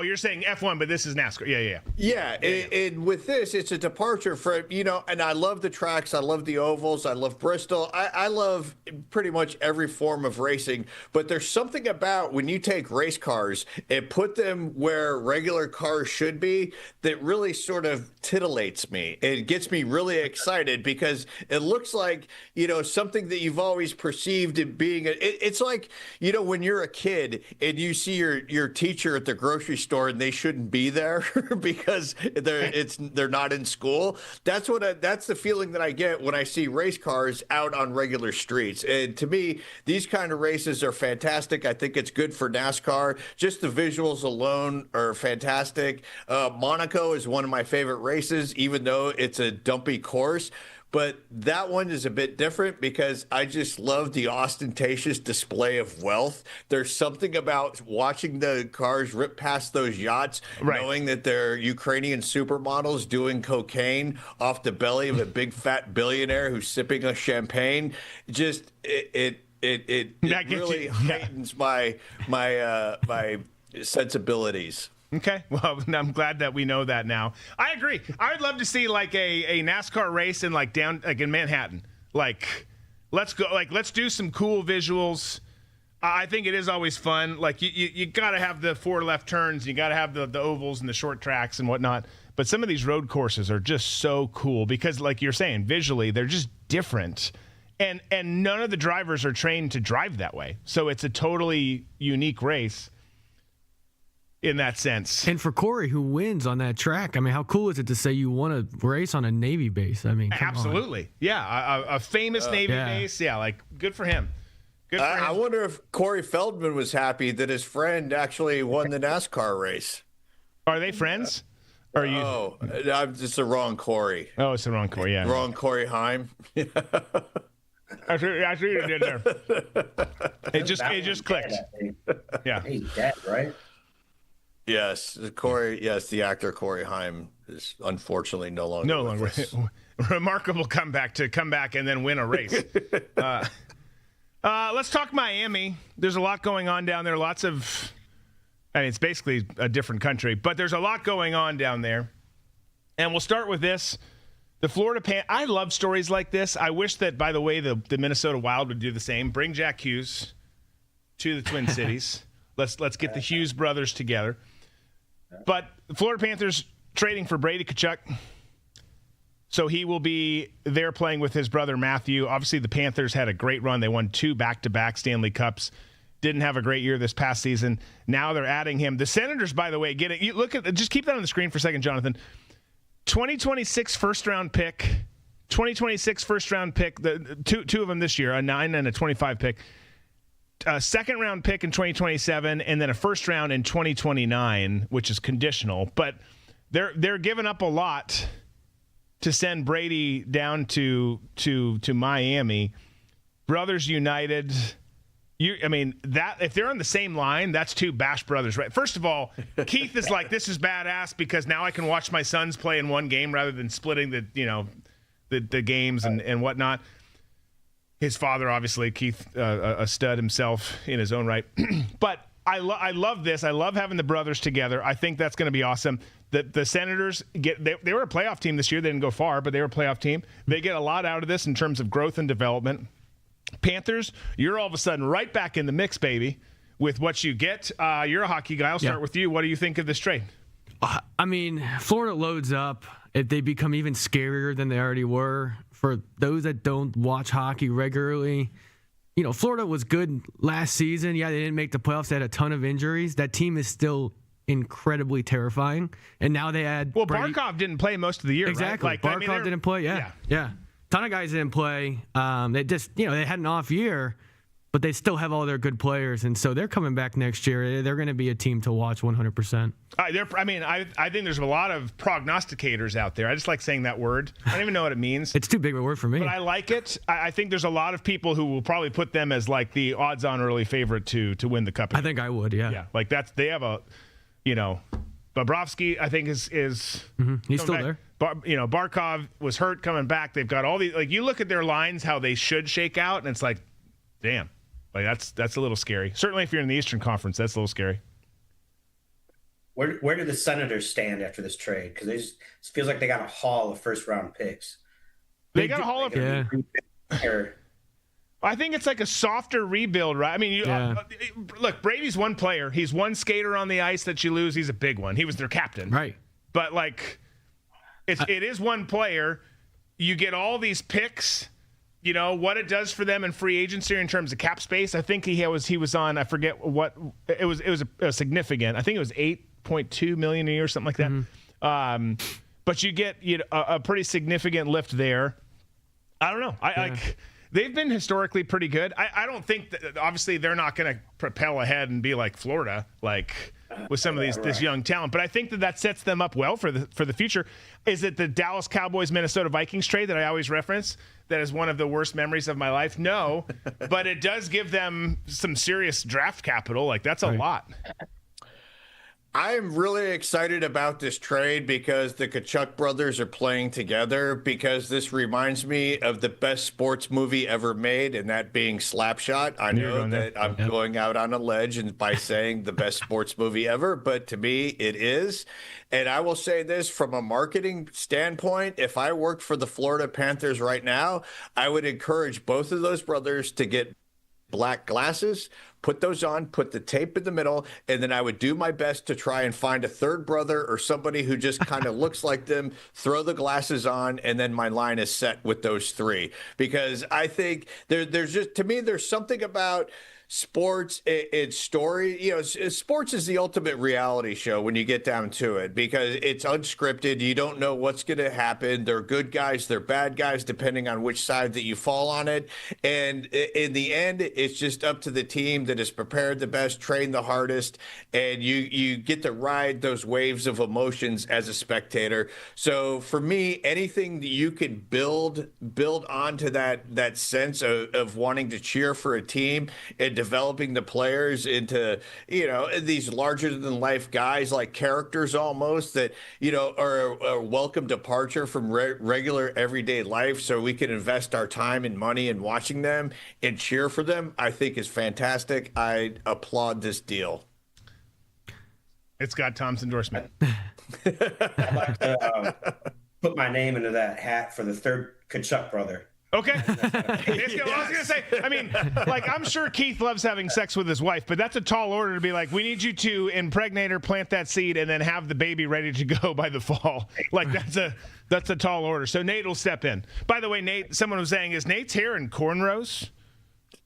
you're saying F1, but this is NASCAR. Yeah. And with this, it's a departure from, and I love the tracks. I love the ovals. I love Bristol. I love pretty much every form of racing, but there's something about when you take race cars and put them where regular cars should be that really sort of titillates me. It gets me really excited because it looks like, something that you've always perceived in being it's like, when you're a kid and you see your teacher at the grocery store and they shouldn't be there because they're not in school. That's the feeling that I get when I see race cars out on regular streets. And to me, these kind of races are fantastic. I think it's good for NASCAR. Just the visuals alone are fantastic. Monaco is one of my favorite races, even though it's a dumpy course. But that one is a bit different because I just love the ostentatious display of wealth. There's something about watching the cars rip past those yachts, knowing that they're Ukrainian supermodels doing cocaine off the belly of a big fat billionaire who's sipping a champagne. Just it really heightens my sensibilities. Okay, well, I'm glad that we know that now. I agree. I would love to see like a NASCAR race in in Manhattan. Let's go. Let's do some cool visuals. I think it is always fun. Like you got to have the 4 left turns. You got to have the ovals and the short tracks and whatnot. But some of these road courses are just so cool because, like you're saying, visually they're just different. And none of the drivers are trained to drive that way. So it's a totally unique race. In that sense. And for Cory, who wins on that track, I mean, how cool is it to say you won a race on a Navy base? I mean, absolutely. On. Yeah, a famous Navy base. Yeah, good for him. Good for him. I wonder if Corey Feldman was happy that his friend actually won the NASCAR race. Are they friends? Or are you? Oh, it's the wrong Corey. Oh, it's the wrong Corey, yeah. Wrong Cory Heim. I see what you did there. It just clicked. Yeah. He's dead, right? Yes, the actor Cory Heim is unfortunately no longer. Remarkable comeback to come back and then win a race. Let's talk Miami. There's a lot going on down there. It's basically a different country, but there's a lot going on down there. And we'll start with this. The Florida Panthers. I love stories like this. I wish that, by the way, the Minnesota Wild would do the same. Bring Jack Hughes to the Twin Cities. Let's get the Hughes brothers together. But the Florida Panthers trading for Brady Tkachuk. So he will be there playing with his brother Matthew. Obviously, the Panthers had a great run. They won 2 back-to-back Stanley Cups. Didn't have a great year this past season. Now they're adding him. The Senators, by the way, just keep that on the screen for a second, Jonathan. 2026 first-round pick. 2026 first-round pick. The two of them this year, a 9 and a 25 pick. A second-round pick in 2027, and then a first round in 2029, which is conditional. But they're giving up a lot to send Brady down to Miami. Brothers United. That if they're on the same line, that's 2 Bash brothers, right? First of all, Keith is like, this is badass because now I can watch my sons play in one game rather than splitting the games and whatnot. His father, obviously, Keith, a stud himself in his own right. But I love this. I love having the brothers together. I think that's going to be awesome. The Senators, they were a playoff team this year. They didn't go far, but they were a playoff team. They get a lot out of this in terms of growth and development. Panthers, you're all of a sudden right back in the mix, baby, with what you get. You're a hockey guy. I'll start with you. What do you think of this trade? Florida loads up. If they become even scarier than they already were. For those that don't watch hockey regularly, Florida was good last season. Yeah, they didn't make the playoffs. They had a ton of injuries. That team is still incredibly terrifying. And now they add Barkov didn't play most of the year, exactly. Right? Barkov didn't play. Yeah. Ton of guys didn't play. They just, they had an off year, but they still have all their good players. And so they're coming back next year. They're going to be a team to watch 100%. I think there's a lot of prognosticators out there. I just like saying that word. I don't even know what it means. It's too big of a word for me. But I like it. I think there's a lot of people who will probably put them as like the odds-on early favorite to win the cup. I think I would, yeah. Yeah, like they have a, Bobrovsky, I think, is he's still there. Barkov was hurt coming back. They've got all these, like, you look at their lines, how they should shake out, and it's like, damn, like that's a little scary. Certainly if you're in the Eastern Conference, that's a little scary. Where do the Senators stand after this trade? Because it feels like they got a haul of first-round picks. They got a haul of. Yeah. I think it's like a softer rebuild, right? I mean, look, Brady's one player. He's one skater on the ice that you lose. He's a big one. He was their captain, right? But like, it is one player. You get all these picks. You know what it does for them in free agency in terms of cap space. I think he was on. I forget what it was. It was a significant. I think it was $8.2 million a year or something like that. Mm-hmm. But you get a pretty significant lift there. I don't know. They've been historically pretty good. I don't think that, obviously they're not going to propel ahead and be like Florida, like with some of this young talent. But I think that sets them up well for the future. Is it the Dallas Cowboys Minnesota Vikings trade that I always reference? That is one of the worst memories of my life. No, but it does give them some serious draft capital. Like that's a lot. I am really excited about this trade because the Tkachuk brothers are playing together, because this reminds me of the best sports movie ever made, and that being Slapshot. I know that I'm going out on a ledge and by saying the best sports movie ever, but to me it is. And I will say this from a marketing standpoint, if I worked for the Florida Panthers right now, I would encourage both of those brothers to get black glasses, put those on, put the tape in the middle, and then I would do my best to try and find a third brother or somebody who just kind of looks like them, throw the glasses on, and then my line is set with those three. Because I think there's just, to me, there's something about sports, it's story. Sports is the ultimate reality show when you get down to it, because it's unscripted. You don't know what's going to happen. They're good guys, they're bad guys, depending on which side that you fall on it. And in the end, it's just up to the team that is prepared the best, trained the hardest, and you get to ride those waves of emotions as a spectator. So for me, anything that you could build onto that sense of wanting to cheer for a team and developing the players into, these larger than life guys, like characters almost, that, are a welcome departure from regular everyday life, so we can invest our time and money in watching them and cheer for them, I think is fantastic. I applaud this deal. It's got Tom's endorsement. I'd like to put my name into that hat for the third Tkachuk brother. Okay. I was going to say, I mean, like, I'm sure Keith loves having sex with his wife, but that's a tall order to be like, we need you to impregnate her, plant that seed, and then have the baby ready to go by the fall. Like, that's a tall order. So Nate will step in. By the way, Nate, someone was saying, is Nate's hair in cornrows?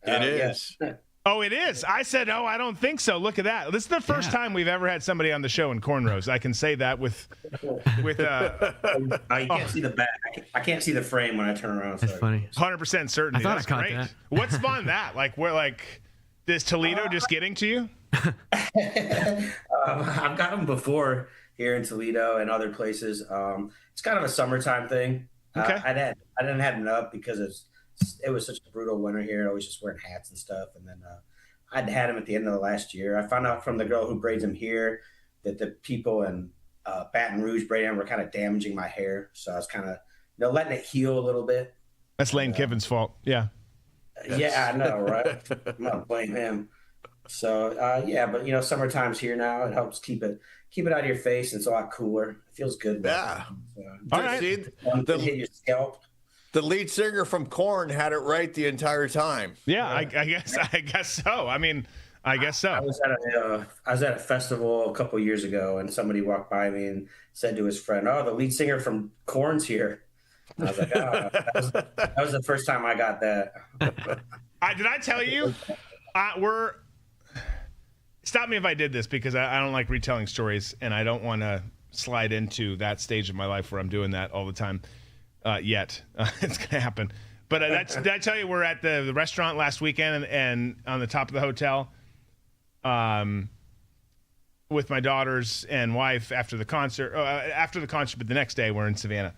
It is. Yes. Oh, it is. I said, I don't think so. Look at that. This is the first time we've ever had somebody on the show in cornrows. I can say that with you can't see the back. I can't see the frame when I turn around. That's funny. 100% certainty. I thought That's I caught great. that. What spawned that? Like, is Toledo just getting to you? I've got them before here in Toledo and other places. It's kind of a summertime thing. Okay. I didn't have them up because it was such a brutal winter here. I was just wearing hats and stuff. And then I'd had them at the end of the last year. I found out from the girl who braids them here that the people in Baton Rouge braiding them were kind of damaging my hair. So I was kind of letting it heal a little bit. That's Lane Kiffin's fault. Yeah. Yeah, I know, right? I'm going to blame him. So, but, summertime's here now. It helps keep it out of your face. It's a lot cooler. It feels good. Yeah. So, all right. See, hit your scalp. The lead singer from Korn had it right the entire time. Yeah, I guess so. I mean, I guess so. I was at a festival a couple years ago, and somebody walked by me and said to his friend, "Oh, the lead singer from Korn's here." And I was like, "Oh, that was the first time I got that." Did I tell you? Stop me if I did this, because I don't like retelling stories, and I don't want to slide into that stage of my life where I'm doing that all the time. Yet. It's going to happen. But did I tell you we're at the restaurant last weekend and on the top of the hotel with my daughters and wife after the concert, but the next day we're in Savannah.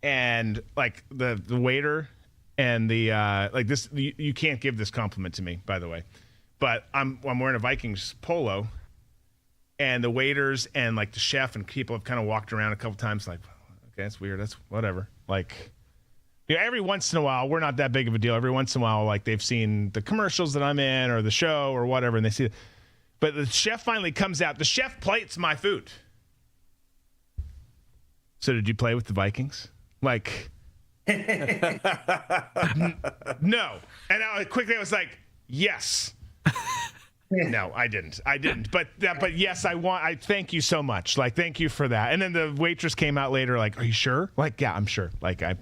And like the waiter and you can't give this compliment to me, by the way, but I'm wearing a Vikings polo, and the waiters and like the chef and people have kind of walked around a couple times like, okay, that's weird. That's whatever. Like, every once in a while, we're not that big of a deal. Every once in a while, like they've seen the commercials that I'm in or the show or whatever, and they see it. But the chef finally comes out. The chef plates my food. So did you play with the Vikings? Like, no. And I was like, yes. No, I didn't. But yes, I thank you so much. Like, thank you for that. And then the waitress came out later, like, are you sure? Like, yeah, I'm sure. Like, yeah.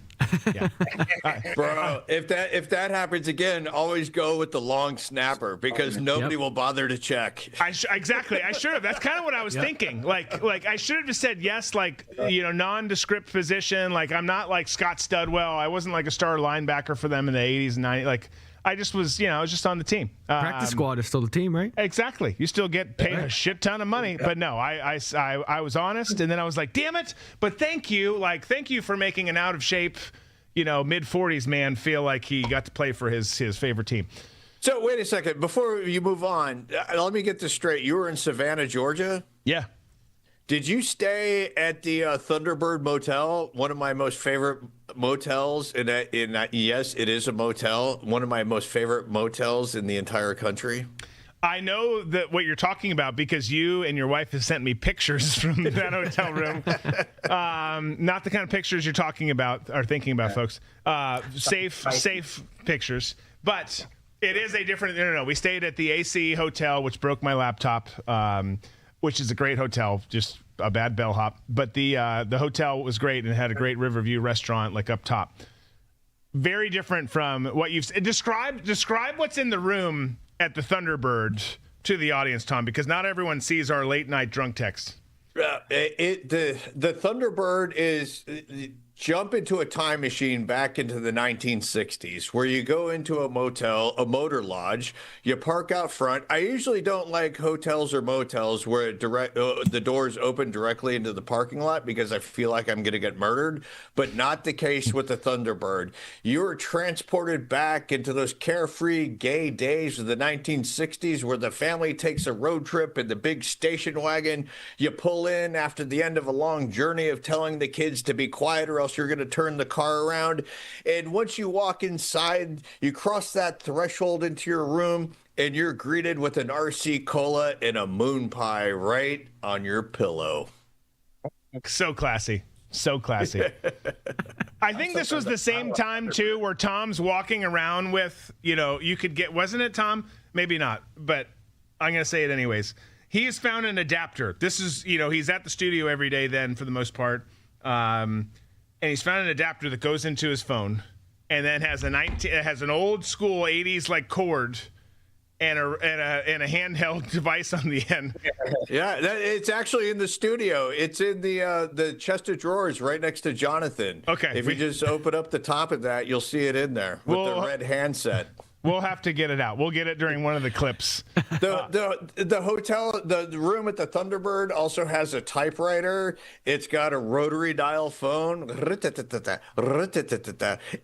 Bro, if that happens again, always go with the long snapper because nobody will bother to check. Exactly. I should have. That's kind of what I was thinking. Like I should have just said yes, like, nondescript position. Like, I'm not like Scott Studwell. I wasn't like a star linebacker for them in the 80s and 90s. Like, I just was, I was just on the team. Practice squad is still the team, right? Exactly. You still get paid a shit ton of money. But no, I was honest. And then I was like, damn it. But thank you. Like, thank you for making an out of shape, mid-40s man feel like he got to play for his favorite team. So wait a second. Before you move on, let me get this straight. You were in Savannah, Georgia? Yeah. Did you stay at the Thunderbird Motel, one of my most favorite motels? Yes, it is a motel. One of my most favorite motels in the entire country. I know that what you're talking about because you and your wife have sent me pictures from that hotel room. Not the kind of pictures you're talking about or thinking about, folks. Safe pictures. But it is a different. No. We stayed at the AC Hotel, which broke my laptop. Which is a great hotel, just a bad bellhop. But the hotel was great and it had a great Riverview restaurant like up top. Very different from what you've described. Describe what's in the room at the Thunderbird to the audience, Tom, because not everyone sees our late night drunk text. The Thunderbird is jump into a time machine back into the 1960s where you go into a motel, a motor lodge, you park out front. I usually don't like hotels or motels where the doors open directly into the parking lot because I feel like I'm going to get murdered, but not the case with the Thunderbird. You're transported back into those carefree gay days of the 1960s where the family takes a road trip in the big station wagon. You pull in after the end of a long journey of telling the kids to be quiet or else you're going to turn the car around. And once you walk inside, you cross that threshold into your room and you're greeted with an RC Cola and a moon pie right on your pillow. So classy. So classy. I think this was the same time too where Tom's walking around with, you could get, wasn't it, Tom? Maybe not, but I'm going to say it anyways. He has found an adapter. This is, he's at the studio every day then for the most part. And he's found an adapter that goes into his phone and then has an old school 80s like cord and a handheld device on the end. Yeah, it's actually in the studio. It's in the chest of drawers right next to Jonathan. Okay. If you just open up the top of that, you'll see it in there with the red handset. We'll have to get it out. We'll get it during one of the clips. The hotel, the room at the Thunderbird also has a typewriter. It's got a rotary dial phone.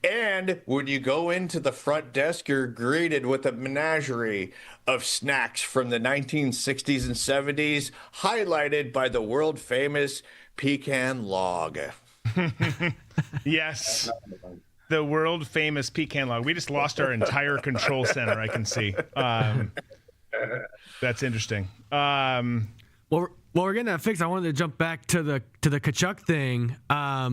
And when you go into the front desk, you're greeted with a menagerie of snacks from the 1960s and 70s, highlighted by the world famous pecan log. Yes. The world famous pecan log. We just lost our entire control center, I can see. That's interesting. Well, we're getting that fixed. I wanted to jump back to the Tkachuk thing. I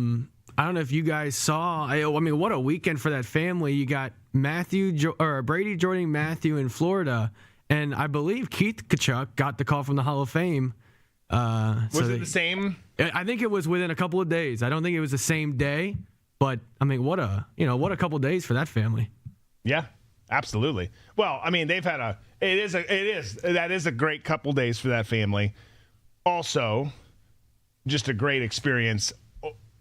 don't know if you guys saw. I mean, what a weekend for that family. You got Brady, Jordan, Matthew in Florida, and I believe Keith Tkachuk got the call from the Hall of Fame. Was it the same? I think it was within a couple of days. I don't think it was the same day. But I mean, what a couple of days for that family. Yeah, absolutely. Well, I mean, they've had that is a great couple days for that family. Also, just a great experience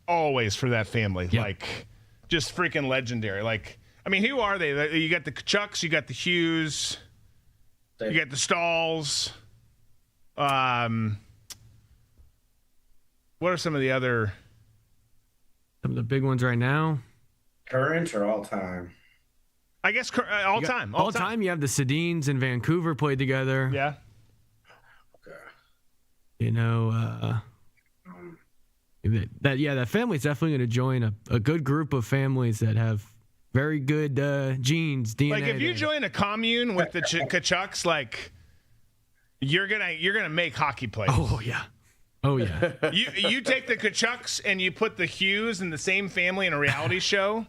always for that family. Yep. Like, just freaking legendary. Like, I mean, who are they? You got the Tkachuks, you got the Hughes, you got the Stalls. What are some of the other? Some of the big ones right now. Current or all time? I guess all time. All time. You have the Sedins in Vancouver played together. Yeah. Okay. you know, that family's definitely going to join a good group of families that have very good genes, DNA. Like if you join a commune with the Tkachuks, like you're gonna make hockey players. Oh yeah. You take the Tkachuks and you put the Hughes in the same family in a reality show.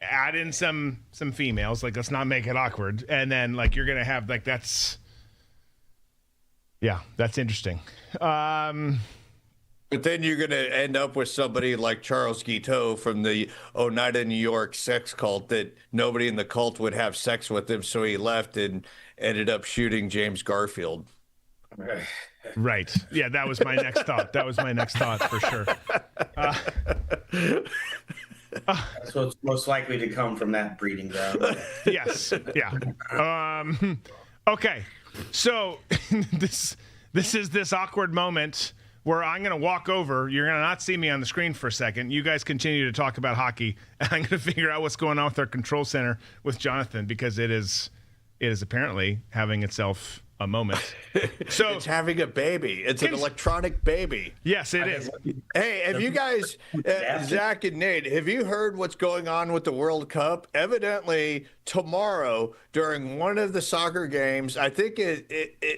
Add in some females, like let's not make it awkward, and then like you're gonna have like that's interesting. But then you're going to end up with somebody like Charles Guiteau from the Oneida, New York sex cult that nobody in the cult would have sex with him, so he left and ended up shooting James Garfield. Right. Yeah, that was my next thought. That was my next thought for sure. That's what's most likely to come from that breeding ground. Yes. Yeah. Okay. So this is this awkward moment where I'm going to walk over. You're going to not see me on the screen for a second. You guys continue to talk about hockey, and I'm going to figure out what's going on with our control center with Jonathan, because it is apparently having itself a moment. So it's having a baby. It's an electronic baby. Yes, it is. Hey, have you guys, Zach and Nate, have you heard what's going on with the World Cup? Evidently, tomorrow during one of the soccer games, I think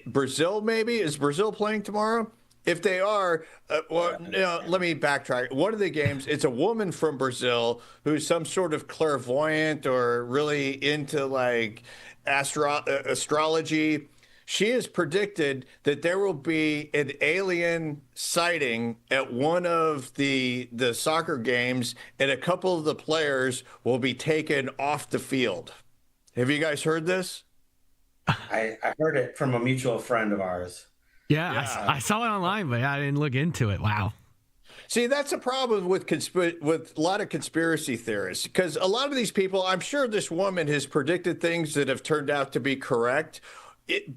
Brazil maybe, is Brazil playing tomorrow? If they are, let me backtrack. One of the games, it's a woman from Brazil who's some sort of clairvoyant or really into like astrology. She has predicted that there will be an alien sighting at one of the soccer games, and a couple of the players will be taken off the field. Have you guys heard this? I heard it from a mutual friend of ours. Yeah. I saw it online, but I didn't look into it. Wow. See, that's a problem with a lot of conspiracy theorists, because a lot of these people, I'm sure this woman has predicted things that have turned out to be correct.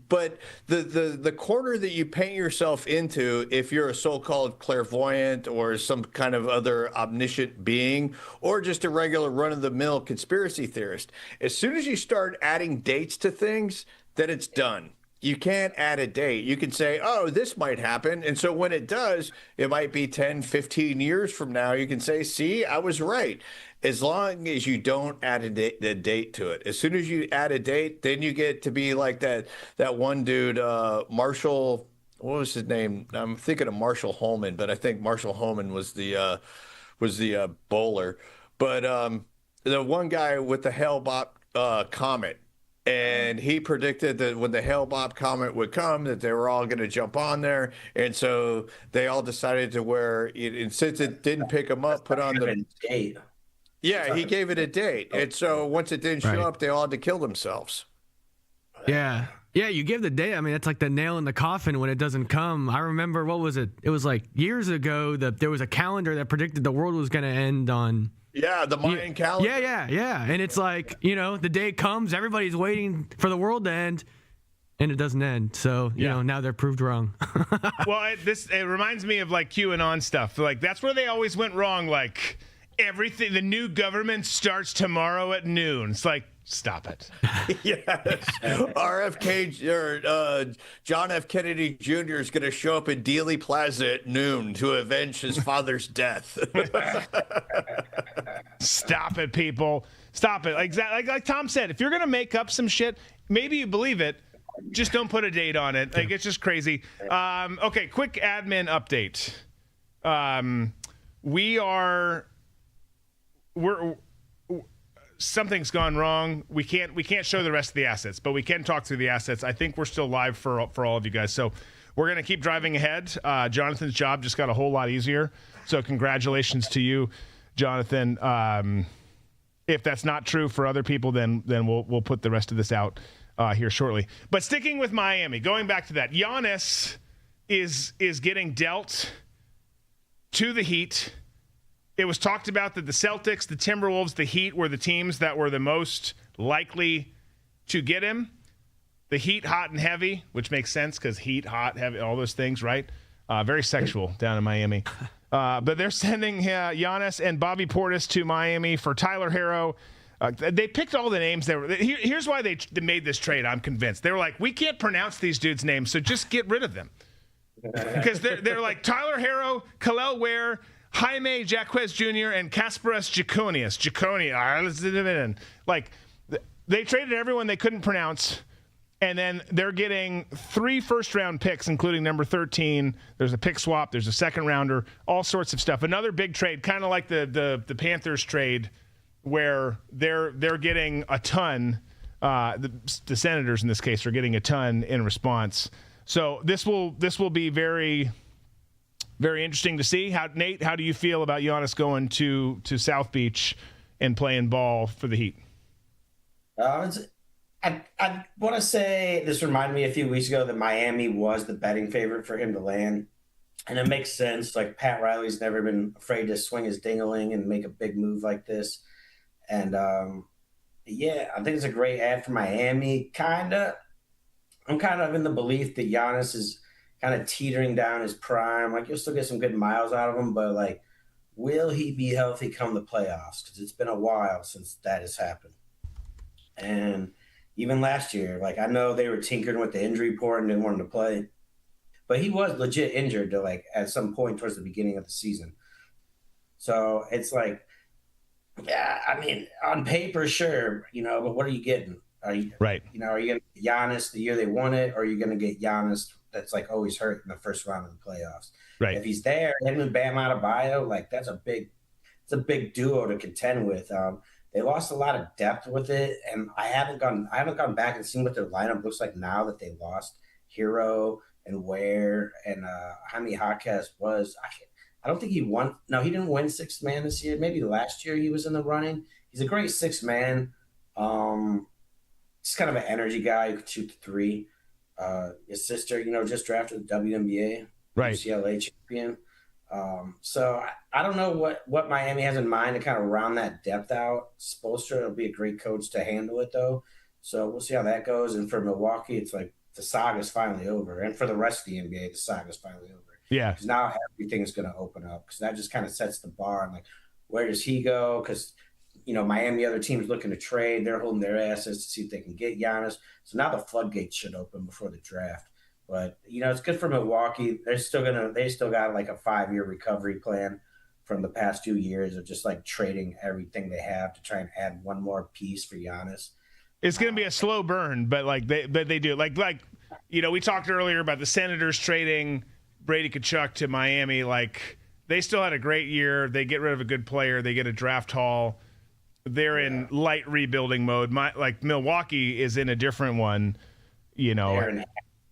But the corner that you paint yourself into, if you're a so-called clairvoyant or some kind of other omniscient being, or just a regular run-of-the-mill conspiracy theorist, as soon as you start adding dates to things, then it's done. You can't add a date. You can say, oh, this might happen. And so when it does, it might be 10, 15 years from now. You can say, see, I was right. As long as you don't add a date to it. As soon as you add a date, then you get to be like that one dude, Marshall, what was his name? I'm thinking of Marshall Holman, but I think Marshall Holman was the bowler. But the one guy with the Hale-Bopp comet. And he predicted that when the Hale-Bopp comet would come, that they were all going to jump on there. And so they all decided to wear it. And since it didn't pick them up, put on the date. Yeah, he gave it a date. And so once it didn't show up, they all had to kill themselves. Yeah. Yeah, you give the date. I mean, it's like the nail in the coffin when it doesn't come. I remember, what was it? It was like years ago that there was a calendar that predicted the world was going to end on... Yeah, the Mayan calendar. Yeah. And it's like, the day comes, everybody's waiting for the world to end, and it doesn't end. So, you know, now they're proved wrong. Well, it reminds me of like QAnon stuff. Like that's where they always went wrong. Like everything, the new government starts tomorrow at noon. It's like, stop it. Yes. RFK or John F. Kennedy Jr. is going to show up in Dealey Plaza at noon to avenge his father's death. Stop it, people. Stop it. Like Tom said, if you're going to make up some shit, maybe you believe it. Just don't put a date on it. Like, it's just crazy. Okay, quick admin update. Something's gone wrong. We can't show the rest of the assets, but we can talk through the assets. I think we're still live for all of you guys. So we're going to keep driving ahead. Jonathan's job just got a whole lot easier. So congratulations to you, Jonathan. If that's not true for other people, then we'll put the rest of this out here shortly. But sticking with Miami, going back to that, Giannis is getting dealt to the Heat. It was talked about that the Celtics, the Timberwolves, the Heat were the teams that were the most likely to get him. The Heat, hot and heavy, which makes sense because Heat, hot, heavy, all those things, right? Very sexual down in Miami. But they're sending Giannis and Bobby Portis to Miami for Tyler Herro. They picked all the names that were. Here's why they made this trade, I'm convinced. They were like, we can't pronounce these dudes' names, so just get rid of them. because they're like Tyler Herro, Kalel Ware, Jaime Jaquez Jr. and Kasparas Jaconius. Like they traded everyone they couldn't pronounce, and then they're getting 3 first-round picks, including number 13. There's a pick swap. There's a second-rounder. All sorts of stuff. Another big trade, kind of like the Panthers trade, where they're getting a ton. The Senators in this case are getting a ton in response. So this will be very, very interesting to see. Nate, how do you feel about Giannis going to South Beach and playing ball for the Heat? I want to say this reminded me a few weeks ago that Miami was the betting favorite for him to land. And it makes sense. Like, Pat Riley's never been afraid to swing his ding-a-ling and make a big move like this. And, yeah, I think it's a great ad for Miami. I'm kind of in the belief that Giannis is kind of teetering down his prime. Like, you'll still get some good miles out of him, but, like, will he be healthy come the playoffs? Because it's been a while since that has happened. And even last year, like, I know they were tinkering with the injury report and didn't want him to play, but he was legit injured to, like, at some point towards the beginning of the season. So it's like, yeah, I mean, on paper, sure, but what are you getting? Are you going to get Giannis the year they won it, or are you going to get Giannis that's, like, always hurt in the first round of the playoffs? Right. If he's there, him and Bam Adebayo, like, it's a big duo to contend with. They lost a lot of depth with it, and I haven't gone back and seen what their lineup looks like now that they lost Hero and Ware and Jaime Jaquez was. I don't think he won. No, he didn't win sixth man this year. Maybe last year he was in the running. He's a great sixth man. He's kind of an energy guy who could shoot the three. His sister, just drafted the WNBA, UCLA champion. So I don't know what Miami has in mind to kind of round that depth out. Spoelstra will be a great coach to handle it, though. So we'll see how that goes. And for Milwaukee, it's like the saga's finally over. And for the rest of the NBA, the saga's finally over. Yeah. Because now everything is going to open up. Because that just kind of sets the bar. And, like, where does he go? Because, Miami, other teams looking to trade. They're holding their assets to see if they can get Giannis. So now the floodgates should open before the draft. But, it's good for Milwaukee. They still got like a 5-year recovery plan from the past 2 years of just, like, trading everything they have to try and add one more piece for Giannis. It's going to be a slow burn, but they do. Like we talked earlier about the Senators trading Brady Tkachuk to Miami. Like, they still had a great year. They get rid of a good player. They get a draft haul. They're in light rebuilding mode. Milwaukee is in a different one, They're in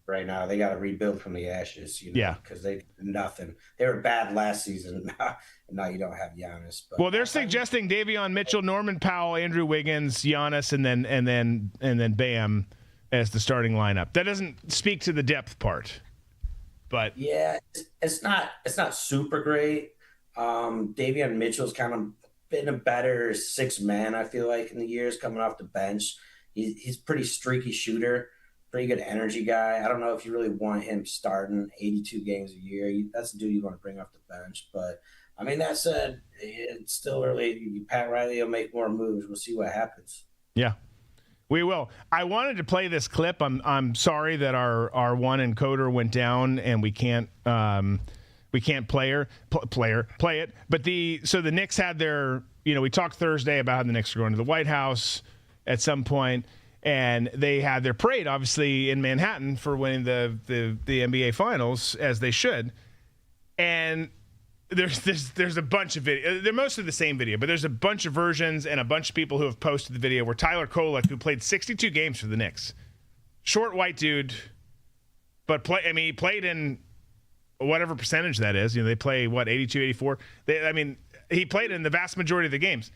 right now. They got to rebuild from the ashes, because they did nothing. They were bad last season, and now you don't have Giannis. But well, they're suggesting Davion Mitchell, Norman Powell, Andrew Wiggins, Giannis, and then Bam as the starting lineup. That doesn't speak to the depth part, but yeah, it's not super great. Davion Mitchell's kind of been a better sixth man, I feel like, in the years coming off the bench. He's a pretty streaky shooter. Pretty good energy guy. I don't know if you really want him starting 82 games a year. That's the dude you want to bring off the bench. But, I mean, that said, it's still early. Pat Riley will make more moves. We'll see what happens. Yeah, we will. I wanted to play this clip. I'm sorry that our one encoder went down and we can't play it. But the Knicks had their, we talked Thursday about how the Knicks are going to the White House at some point. And they had their parade, obviously, in Manhattan for winning the NBA Finals, as they should. And there's a bunch of video. They're mostly the same video, but there's a bunch of versions and a bunch of people who have posted the video where Tyler Kolek, who played 62 games for the Knicks, short white dude, but he played in whatever percentage that is. They play, 82, 84? He played in the vast majority of the games.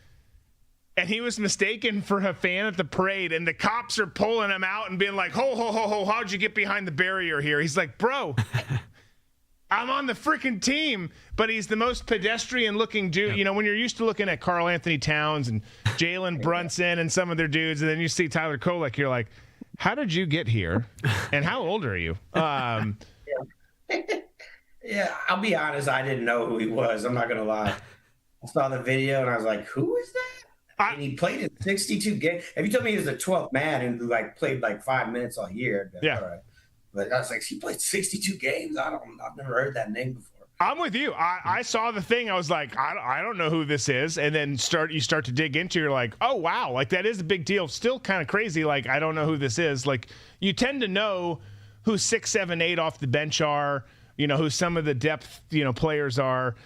And he was mistaken for a fan at the parade, and the cops are pulling him out and being like, ho, ho, ho, ho, how'd you get behind the barrier here? He's like, bro, I'm on the freaking team. But he's the most pedestrian-looking dude. Yeah. When you're used to looking at Karl Anthony Towns and Jalen Brunson and some of their dudes, and then you see Tyler Kolek, you're like, how did you get here? And how old are you? Yeah, I'll be honest, I didn't know who he was. I'm not going to lie. I saw the video, and I was like, who is that? And he played in 62 games. If you told me he was the 12th man and played 5 minutes all year, yeah. All right. But I was like, he played 62 games. I've never heard that name before. I'm with you. I saw the thing. I was like, I don't know who this is. And then you start to dig into, you're like, oh, wow. Like, that is a big deal. Still kind of crazy. Like, I don't know who this is. Like, you tend to know who 6, 7, 8 off the bench are, who some of the depth, players are.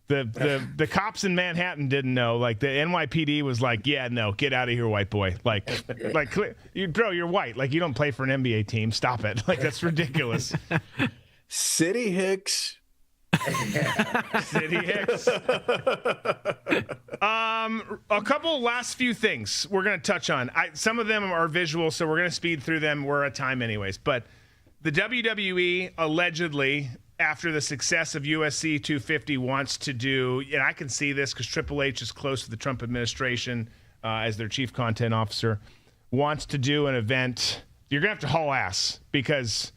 The cops in Manhattan didn't know. Like, the NYPD was like, yeah, no, get out of here, white boy. Like, bro, you're white. Like, you don't play for an NBA team. Stop it. Like, that's ridiculous. City Hicks. City Hicks. A couple last few things we're going to touch on. Some of them are visual, so we're going to speed through them. We're at time anyways. But the WWE allegedly, after the success of UFC 250, wants to do, and I can see this because Triple H is close to the Trump administration as their chief content officer, wants to do an event. You're going to have to haul ass because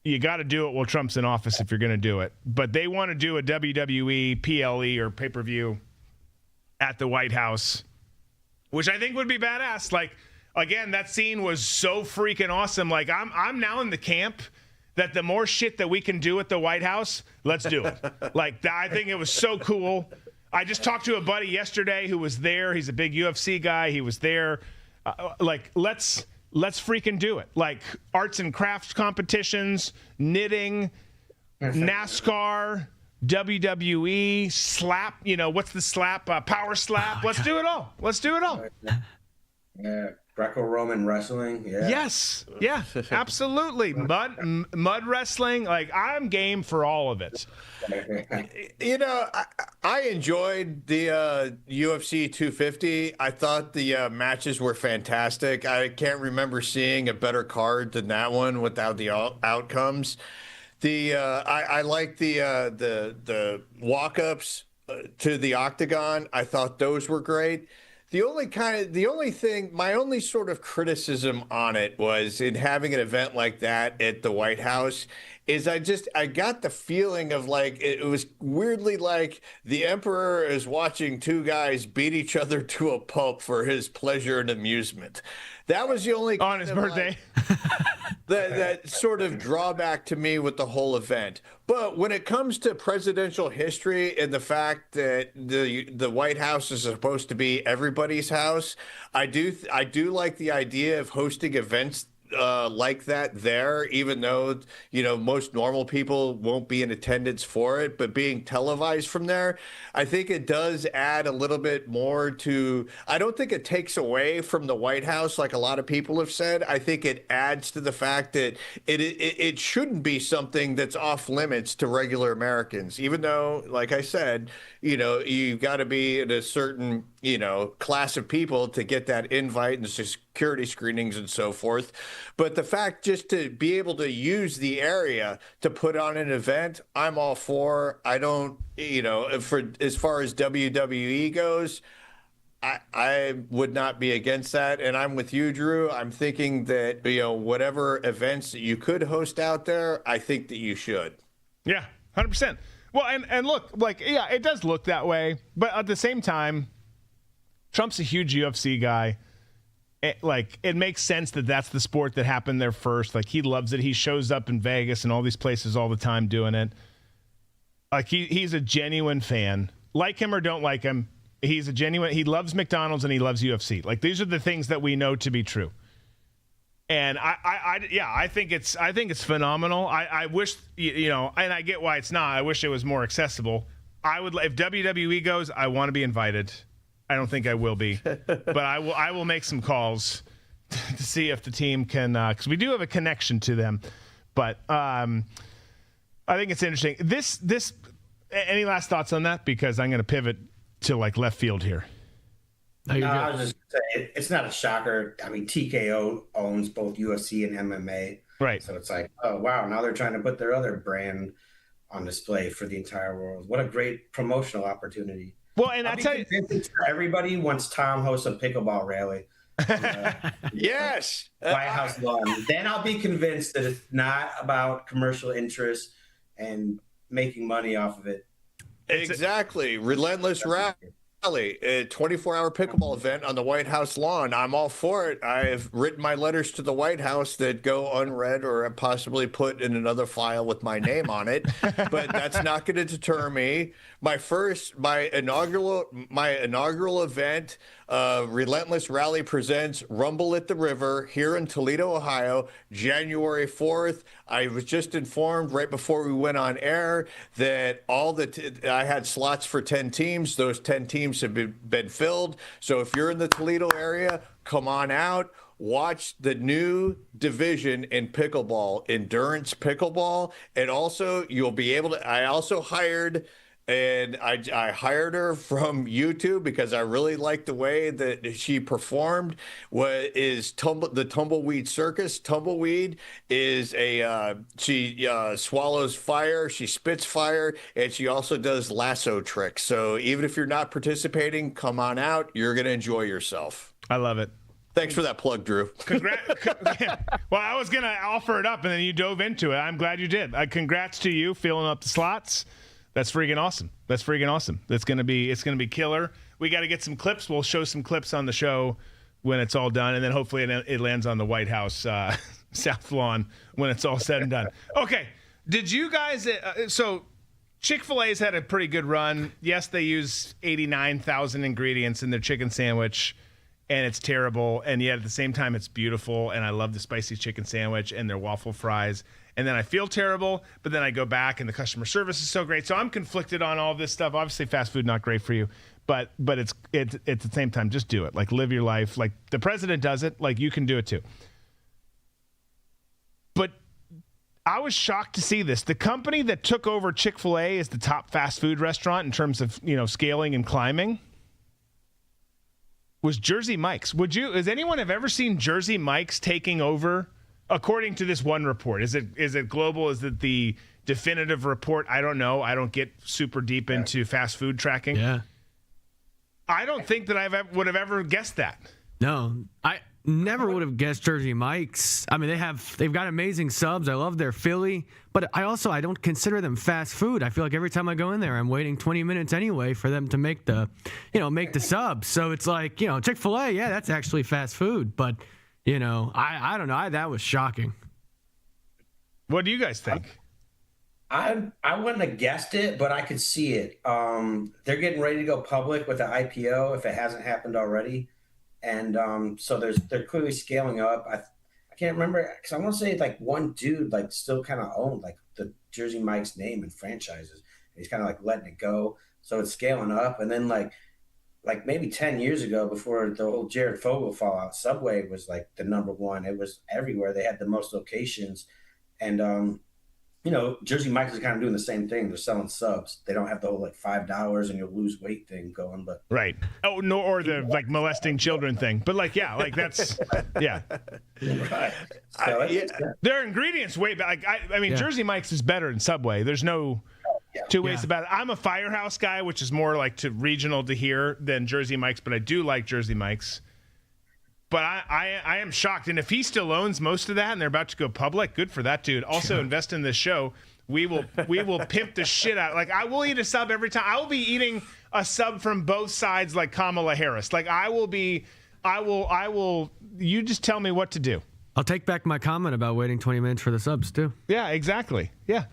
you got to do it while Trump's in office if you're going to do it. But they want to do a WWE, PLE, or pay-per-view at the White House, which I think would be badass. Like, again, that scene was so freaking awesome. Like, I'm now in the camp that the more shit that we can do at the White House, let's do it. Like, I think it was so cool. I just talked to a buddy yesterday who was there. He's a big UFC guy. He was there. Let's freaking do it. Like, arts and crafts competitions, knitting, NASCAR, WWE, slap, what's the slap? Power slap. Let's do it all. Let's do it all. Yeah. Greco-Roman wrestling. Yeah. Yes. Yeah, absolutely. Mud wrestling. Like, I'm game for all of it. I enjoyed the UFC 250. I thought the matches were fantastic. I can't remember seeing a better card than that one without the outcomes. I like the walk-ups to the octagon. I thought those were great. My only sort of criticism on it was in having an event like that at the White House is I got the feeling of like, it was weirdly like the emperor is watching two guys beat each other to a pulp for his pleasure and amusement. That was the only on his birthday. That sort of drawback to me with the whole event. But when it comes to presidential history and the fact that the White House is supposed to be everybody's house, I do like the idea of hosting events like that there, even though most normal people won't be in attendance for it, but being televised from there, I think it does add a little bit more to. I don't think it takes away from the White House like a lot of people have said. I think it adds to the fact that it shouldn't be something that's off limits to regular Americans, even though, like I said, you've got to be in a certain class of people to get that invite and security screenings and so forth. But the fact just to be able to use the area to put on an event, I'm all for. I don't, for as far as WWE goes, I would not be against that. And I'm with you, Drew. I'm thinking that, whatever events that you could host out there, I think that you should. Yeah, 100%. Well, and look, like, yeah, it does look that way. But at the same time, Trump's a huge UFC guy. It makes sense that that's the sport that happened there first. Like, he loves it. He shows up in Vegas and all these places all the time doing it. Like, he's a genuine fan. Like him or don't like him, he's a genuine. He loves McDonald's and he loves UFC. Like, these are the things that we know to be true. And I think it's phenomenal. I wish, and I get why it's not. I wish it was more accessible. If WWE goes, I want to be invited. I don't think I will be, but I will make some calls to see if the team can, because we do have a connection to them. But I think it's interesting. This. Any last thoughts on that? Because I'm going to pivot to like left field here. No, I was just saying, it's not a shocker. I mean, TKO owns both UFC and MMA, right? So it's like, oh wow, now they're trying to put their other brand on display for the entire world. What a great promotional opportunity. Well, and I tell you, everybody wants Tom hosts a pickleball rally. Yes, White House lawn. Then I'll be convinced that it's not about commercial interest and making money off of it. Exactly. Relentless route a 24-hour pickleball event on the White House lawn. I'm all for it. I've written my letters to the White House that go unread or possibly put in another file with my name on it, but that's not going to deter me. My inaugural event, Relentless Rally presents Rumble at the River here in Toledo, Ohio, January 4th. I was just informed right before we went on air that I had slots for 10 teams. Those 10 teams have been filled. So if you're in the Toledo area, come on out. Watch the new division in pickleball, endurance pickleball. And also you'll be able to, I hired her from YouTube because I really liked the way that she performed. The Tumbleweed Circus. Tumbleweed is she swallows fire, she spits fire, and she also does lasso tricks. So even if you're not participating, come on out. You're going to enjoy yourself. I love it. Thanks for that plug, Drew. Yeah. Well, I was going to offer it up, and then you dove into it. I'm glad you did. Congrats to you filling up the slots. That's freaking awesome. It's gonna be killer. We got to get some clips. We'll show some clips on the show when it's all done, and then hopefully it lands on the White House South Lawn when it's all said and done. Okay, did you guys? So Chick-fil-A's had a pretty good run. Yes, they use 89,000 ingredients in their chicken sandwich, and it's terrible. And yet at the same time, it's beautiful. And I love the spicy chicken sandwich and their waffle fries. And then I feel terrible, but then I go back and the customer service is so great. So I'm conflicted on all this stuff. Obviously, fast food not great for you, but it's at the same time, just do it. Like, live your life. Like the president does it. Like, you can do it too. But I was shocked to see this. The company that took over Chick-fil-A as the top fast food restaurant in terms of, scaling and climbing was Jersey Mike's. Has anyone have ever seen Jersey Mike's taking over? According to this one report, is it global? Is it the definitive report? I don't know. I don't get super deep into fast food tracking. Yeah. I don't think that I would have ever guessed that. No, I never would have guessed Jersey Mike's. I mean, they've got amazing subs. I love their Philly, but I don't consider them fast food. I feel like every time I go in there, I'm waiting 20 minutes anyway for them to make the sub. So it's like, Chick-fil-A, yeah, that's actually fast food, but I don't know. That was shocking. What do you guys think? I wouldn't have guessed it, but I could see it. They're getting ready to go public with the IPO if it hasn't happened already, and so they're clearly scaling up. I can't remember because I want to say like one dude like still kind of owned like the Jersey Mike's name and franchises. He's kind of like letting it go, so it's scaling up, and then like maybe 10 years ago before the whole Jared Fogle fallout, Subway was like the number one. It was everywhere. They had the most locations. And, Jersey Mike's is kind of doing the same thing. They're selling subs. They don't have the whole like $5 and you'll lose weight thing going, but right. Oh, no, or the like molesting children thing. But like, yeah, like that's, yeah. Right. Their ingredients way back. I mean, Jersey Mike's is better than Subway. There's no two ways about it. I'm a Firehouse guy, which is more like regional to here than Jersey Mike's, but I do like Jersey Mike's. But I am shocked. And if he still owns most of that and they're about to go public, good for that dude. Also invest in this show. We will pimp the shit out. Like, I will eat a sub every time. I will be eating a sub from both sides like Kamala Harris. Like, I will, you just tell me what to do. I'll take back my comment about waiting 20 minutes for the subs too. Yeah, exactly. Yeah.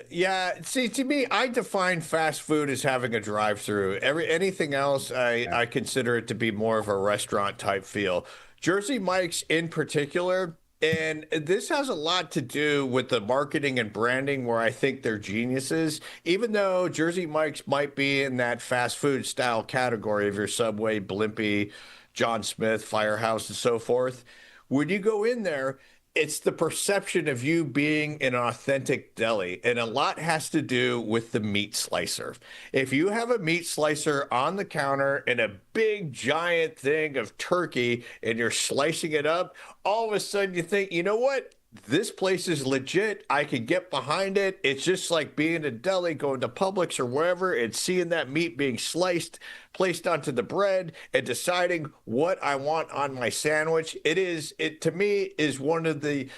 Yeah, see, to me, I define fast food as having a drive-through. Anything else, I consider it to be more of a restaurant type feel. Jersey Mike's in particular, and this has a lot to do with the marketing and branding where I think they're geniuses. Even though Jersey Mike's might be in that fast food style category of your Subway, Blimpie, John Smith, Firehouse, and so forth, when you go in there, it's the perception of you being an authentic deli, and a lot has to do with the meat slicer. If you have a meat slicer on the counter and a big giant thing of turkey and you're slicing it up, all of a sudden you think, you know what? This place is legit. I can get behind it. It's just like being a deli, going to Publix or wherever and seeing that meat being sliced, placed onto the bread, and deciding what I want on my sandwich. It to me is one of the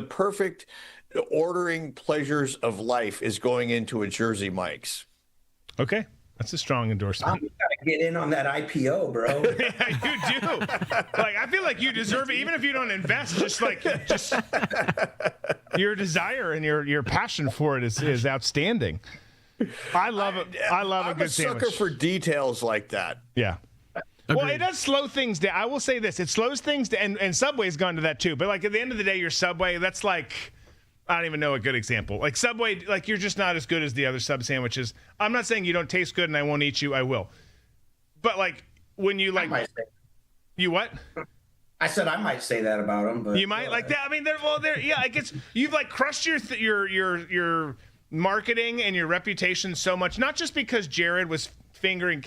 perfect ordering pleasures of life is going into a Jersey Mike's. Okay. That's a strong endorsement. You gotta get in on that IPO, bro. Yeah, you do. Like, I feel like you deserve it, even if you don't invest. Just your desire and your passion for it is outstanding. I love it. I love a good sandwich. I'm a sucker for details like that. Yeah. Well, it does slow things down. I will say this: it slows things down, and Subway's gone to that too. But like at the end of the day, your Subway, that's like, I don't even know a good example. Like Subway, like you're just not as good as the other sub sandwiches. I'm not saying you don't taste good and I won't eat you. I will. But like when you like, you what? I said I might say that about them, but you might like that. I mean, they're yeah. I guess you've like crushed your marketing and your reputation so much. Not just because Jared was fingering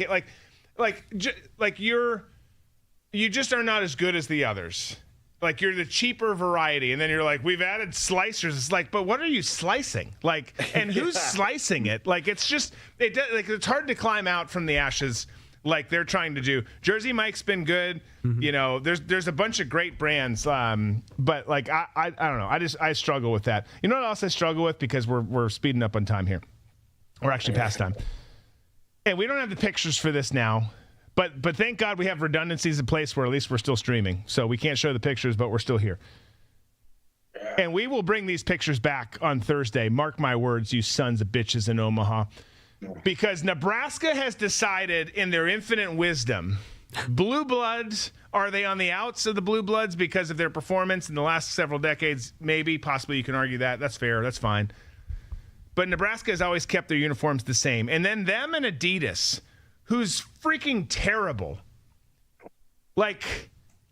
you just are not as good as the others. Like you're the cheaper variety, and then you're like, we've added slicers. It's like, but what are you slicing? Like, and who's slicing it? Like, it's it's hard to climb out from the ashes like they're trying to do. Jersey Mike's been good. Mm-hmm. You know, there's a bunch of great brands, but like I don't know. I struggle with that. You know what else I struggle with, because we're speeding up on time here. We're actually past time, and we don't have the pictures for this now. But thank God we have redundancies in place where at least we're still streaming. So we can't show the pictures, but we're still here. And we will bring these pictures back on Thursday. Mark my words, you sons of bitches in Omaha. Because Nebraska has decided in their infinite wisdom, Blue Bloods, are they on the outs of the Blue Bloods because of their performance in the last several decades? Maybe, possibly, you can argue that. That's fair. That's fine. But Nebraska has always kept their uniforms the same. And then them and Adidas, who's freaking terrible. I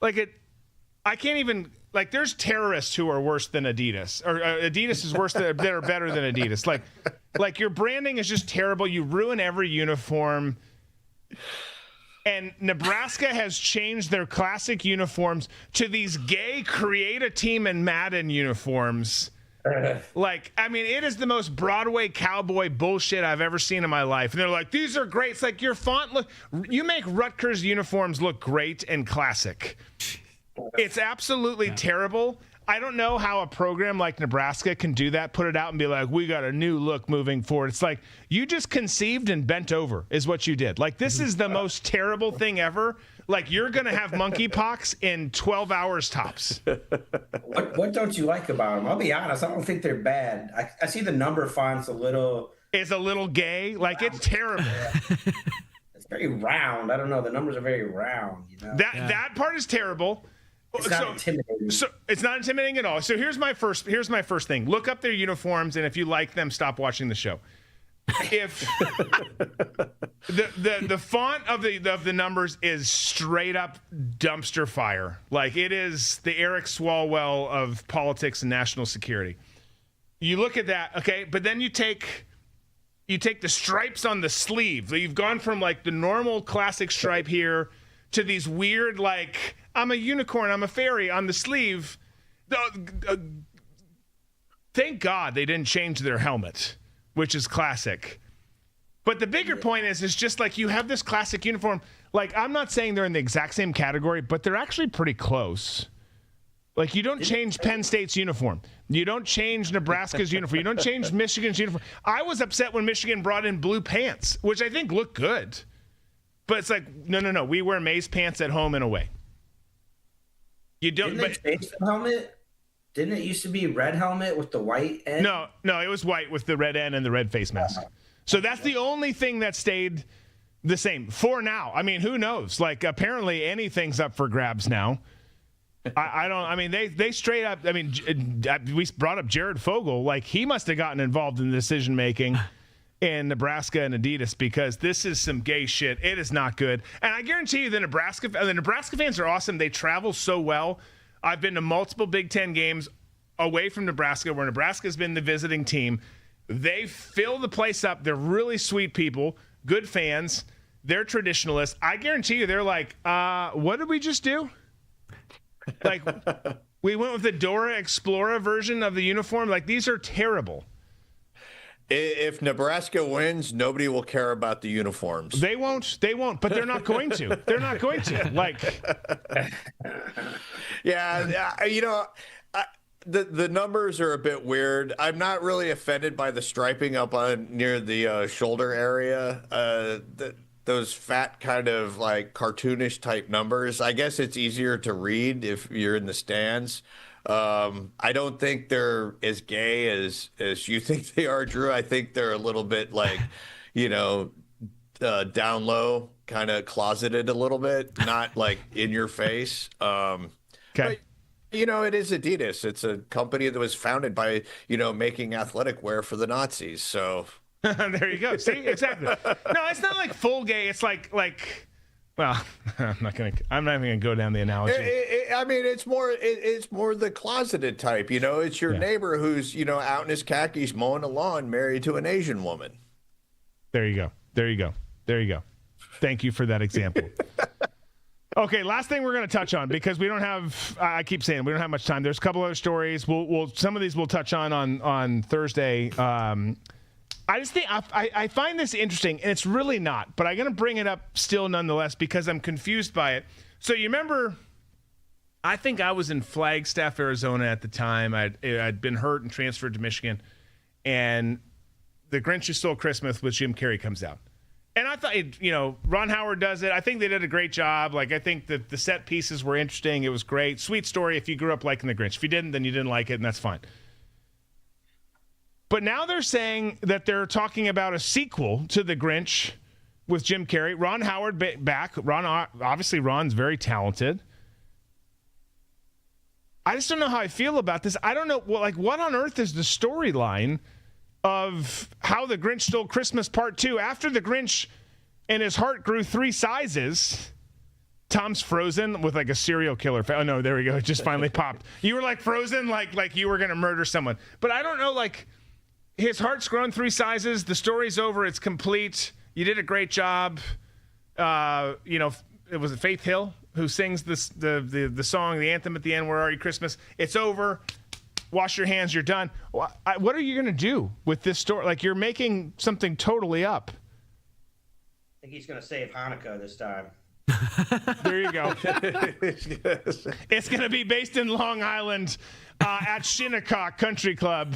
can't even, there's terrorists who are worse than Adidas, or Adidas is worse than, that are better than Adidas. Like your branding is just terrible. You ruin every uniform. And Nebraska has changed their classic uniforms to these gay create a team in Madden uniforms. I mean, it is the most Broadway cowboy bullshit I've ever seen in my life. And they're like, these are great. It's like your font you make Rutgers uniforms look great and classic. It's absolutely terrible. I don't know how a program like Nebraska can do that, put it out and be like, we got a new look moving forward. It's like, you just conceived and bent over is what you did. Like, this is the most terrible thing ever. Like, you're going to have monkeypox in 12 hours tops. What don't you like about them? I'll be honest. I don't think they're bad. I see the number font's a little gay. Like, it's terrible. It's very round. I don't know. The numbers are very round. You know? That part is terrible. It's not intimidating. So it's not intimidating at all. So here's my first thing. Look up their uniforms, and if you like them, stop watching the show. If the font of the numbers is straight up dumpster fire, like it is the Eric Swalwell of politics and national security. You look at that, okay, but then you take the stripes on the sleeve. So you've gone from like the normal classic stripe here to these weird, like, I'm a unicorn, I'm a fairy on the sleeve. Thank God they didn't change their helmet, which is classic. But the bigger point is just like, you have this classic uniform. Like, I'm not saying they're in the exact same category, but they're actually pretty close. Like, you don't change Penn State's uniform. You don't change Nebraska's uniform. You don't change Michigan's uniform. I was upset when Michigan brought in blue pants, which I think look good. But it's like, no. We wear maize pants at home and away. You don't. Didn't they change the helmet? Didn't it used to be red helmet with the white end? No, it was white with the red end and the red face mask. So that's the only thing that stayed the same for now. I mean, who knows? Like, apparently anything's up for grabs now. They straight up, I mean, we brought up Jared Fogle. Like, he must have gotten involved in the decision making in Nebraska and Adidas, because this is some gay shit. It is not good. And I guarantee you the Nebraska fans are awesome. They travel so well. I've been to multiple Big Ten games away from Nebraska where Nebraska's been the visiting team. They fill the place up. They're really sweet people, good fans. They're traditionalists. I guarantee you they're like, what did we just do? Like, we went with the Dora Explorer version of the uniform. Like, these are terrible. If Nebraska wins, nobody will care about the uniforms. They won't, but they're not going to. They're not going to. Like, yeah, the numbers are a bit weird. I'm not really offended by the striping up on near the shoulder area. Those fat kind of like cartoonish type numbers. I guess it's easier to read if you're in the stands. I don't think they're as gay as you think they are, Drew. I think they're a little bit like, down low, kind of closeted a little bit, not like in your face. Okay. But, it is Adidas. It's a company that was founded by, making athletic wear for the Nazis. So there you go. See, exactly. No, it's not like full gay. It's like, well, I'm not even gonna go down the analogy. It's more the closeted type. It's your neighbor who's out in his khakis mowing a lawn, married to an Asian woman. There you go. Thank you for that example. Okay, last thing we're going to touch on, because we don't have, I keep saying, we don't have much time. There's a couple other stories. Some of these we'll touch on Thursday. I just think I find this interesting, and it's really not, but I'm going to bring it up still nonetheless because I'm confused by it. So you remember, I think I was in Flagstaff, Arizona at the time. I'd been hurt and transferred to Michigan, and The Grinch Who Stole Christmas with Jim Carrey comes out. And I thought, Ron Howard does it. I think they did a great job. Like, I think that the set pieces were interesting. It was great. Sweet story if you grew up liking The Grinch. If you didn't, then you didn't like it, and that's fine. But now they're saying that they're talking about a sequel to The Grinch with Jim Carrey. Ron Howard back. Obviously, Ron's very talented. I just don't know how I feel about this. I don't know. Well, what on earth is the storyline of how The Grinch Stole Christmas Part 2? After The Grinch and his heart grew 3 sizes, Tom's frozen with a serial killer. Oh, no, there we go. It just finally popped. You were frozen, like you were going to murder someone. But I don't know, his heart's grown 3 sizes. The story's over. It's complete. You did a great job. It was Faith Hill who sings the song, the anthem at the end, Where Are You Christmas? It's over. Wash your hands, you're done. What are you going to do with this story? You're making something totally up. I think he's going to save Hanukkah this time. There you go. It's going to be based in Long Island at Shinnecock Country Club.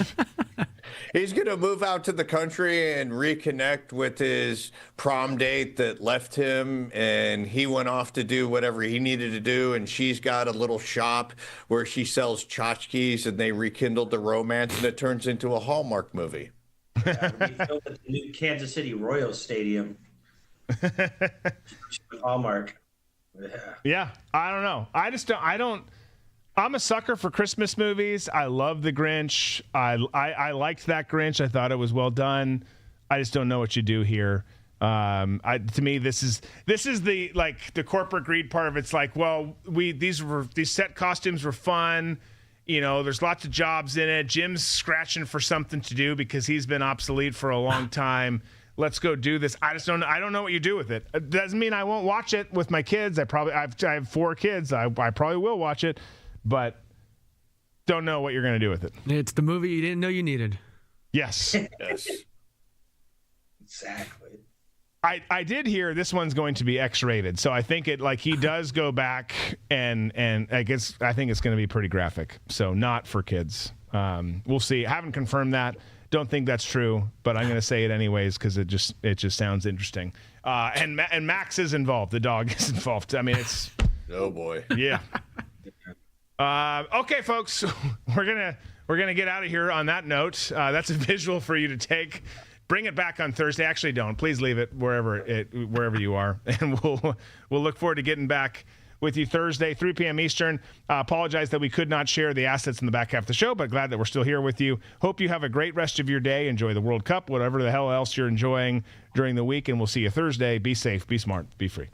He's going to move out to the country and reconnect with his prom date that left him, and he went off to do whatever he needed to do, and she's got a little shop where she sells tchotchkes, and they rekindled the romance, and it turns into a Hallmark movie. Yeah, we filmed at the new Kansas City Royals Stadium. Hallmark. Yeah, I don't know. I'm a sucker for Christmas movies. I love The Grinch. I liked that Grinch. I thought it was well done. I just don't know what you do here. To me, this is the corporate greed part of it. It's these set costumes were fun. There's lots of jobs in it. Jim's scratching for something to do because he's been obsolete for a long time. Let's go do this. I don't know what you do with it. It doesn't mean I won't watch it with my kids. I have 4 kids. I probably will watch it, but don't know what you're going to do with it. It's the movie you didn't know you needed. Yes. Yes. Exactly. I did hear this one's going to be X-rated, so I think he does go back and I think it's going to be pretty graphic. So not for kids. We'll see. I haven't confirmed that. Don't think that's true, but I'm going to say it anyways because it just sounds interesting. And Max is involved. The dog is involved. I mean, it's oh boy. Yeah. Okay, folks, we're gonna get out of here on that note. That's a visual for you to take. Bring it back on Thursday. Actually, don't. Please leave it wherever you are, and we'll look forward to getting back with you Thursday, 3 p.m. Eastern. Apologize that we could not share the assets in the back half of the show, but glad that we're still here with you. Hope you have a great rest of your day. Enjoy the World Cup, whatever the hell else you're enjoying during the week, and we'll see you Thursday. Be safe, be smart, be free.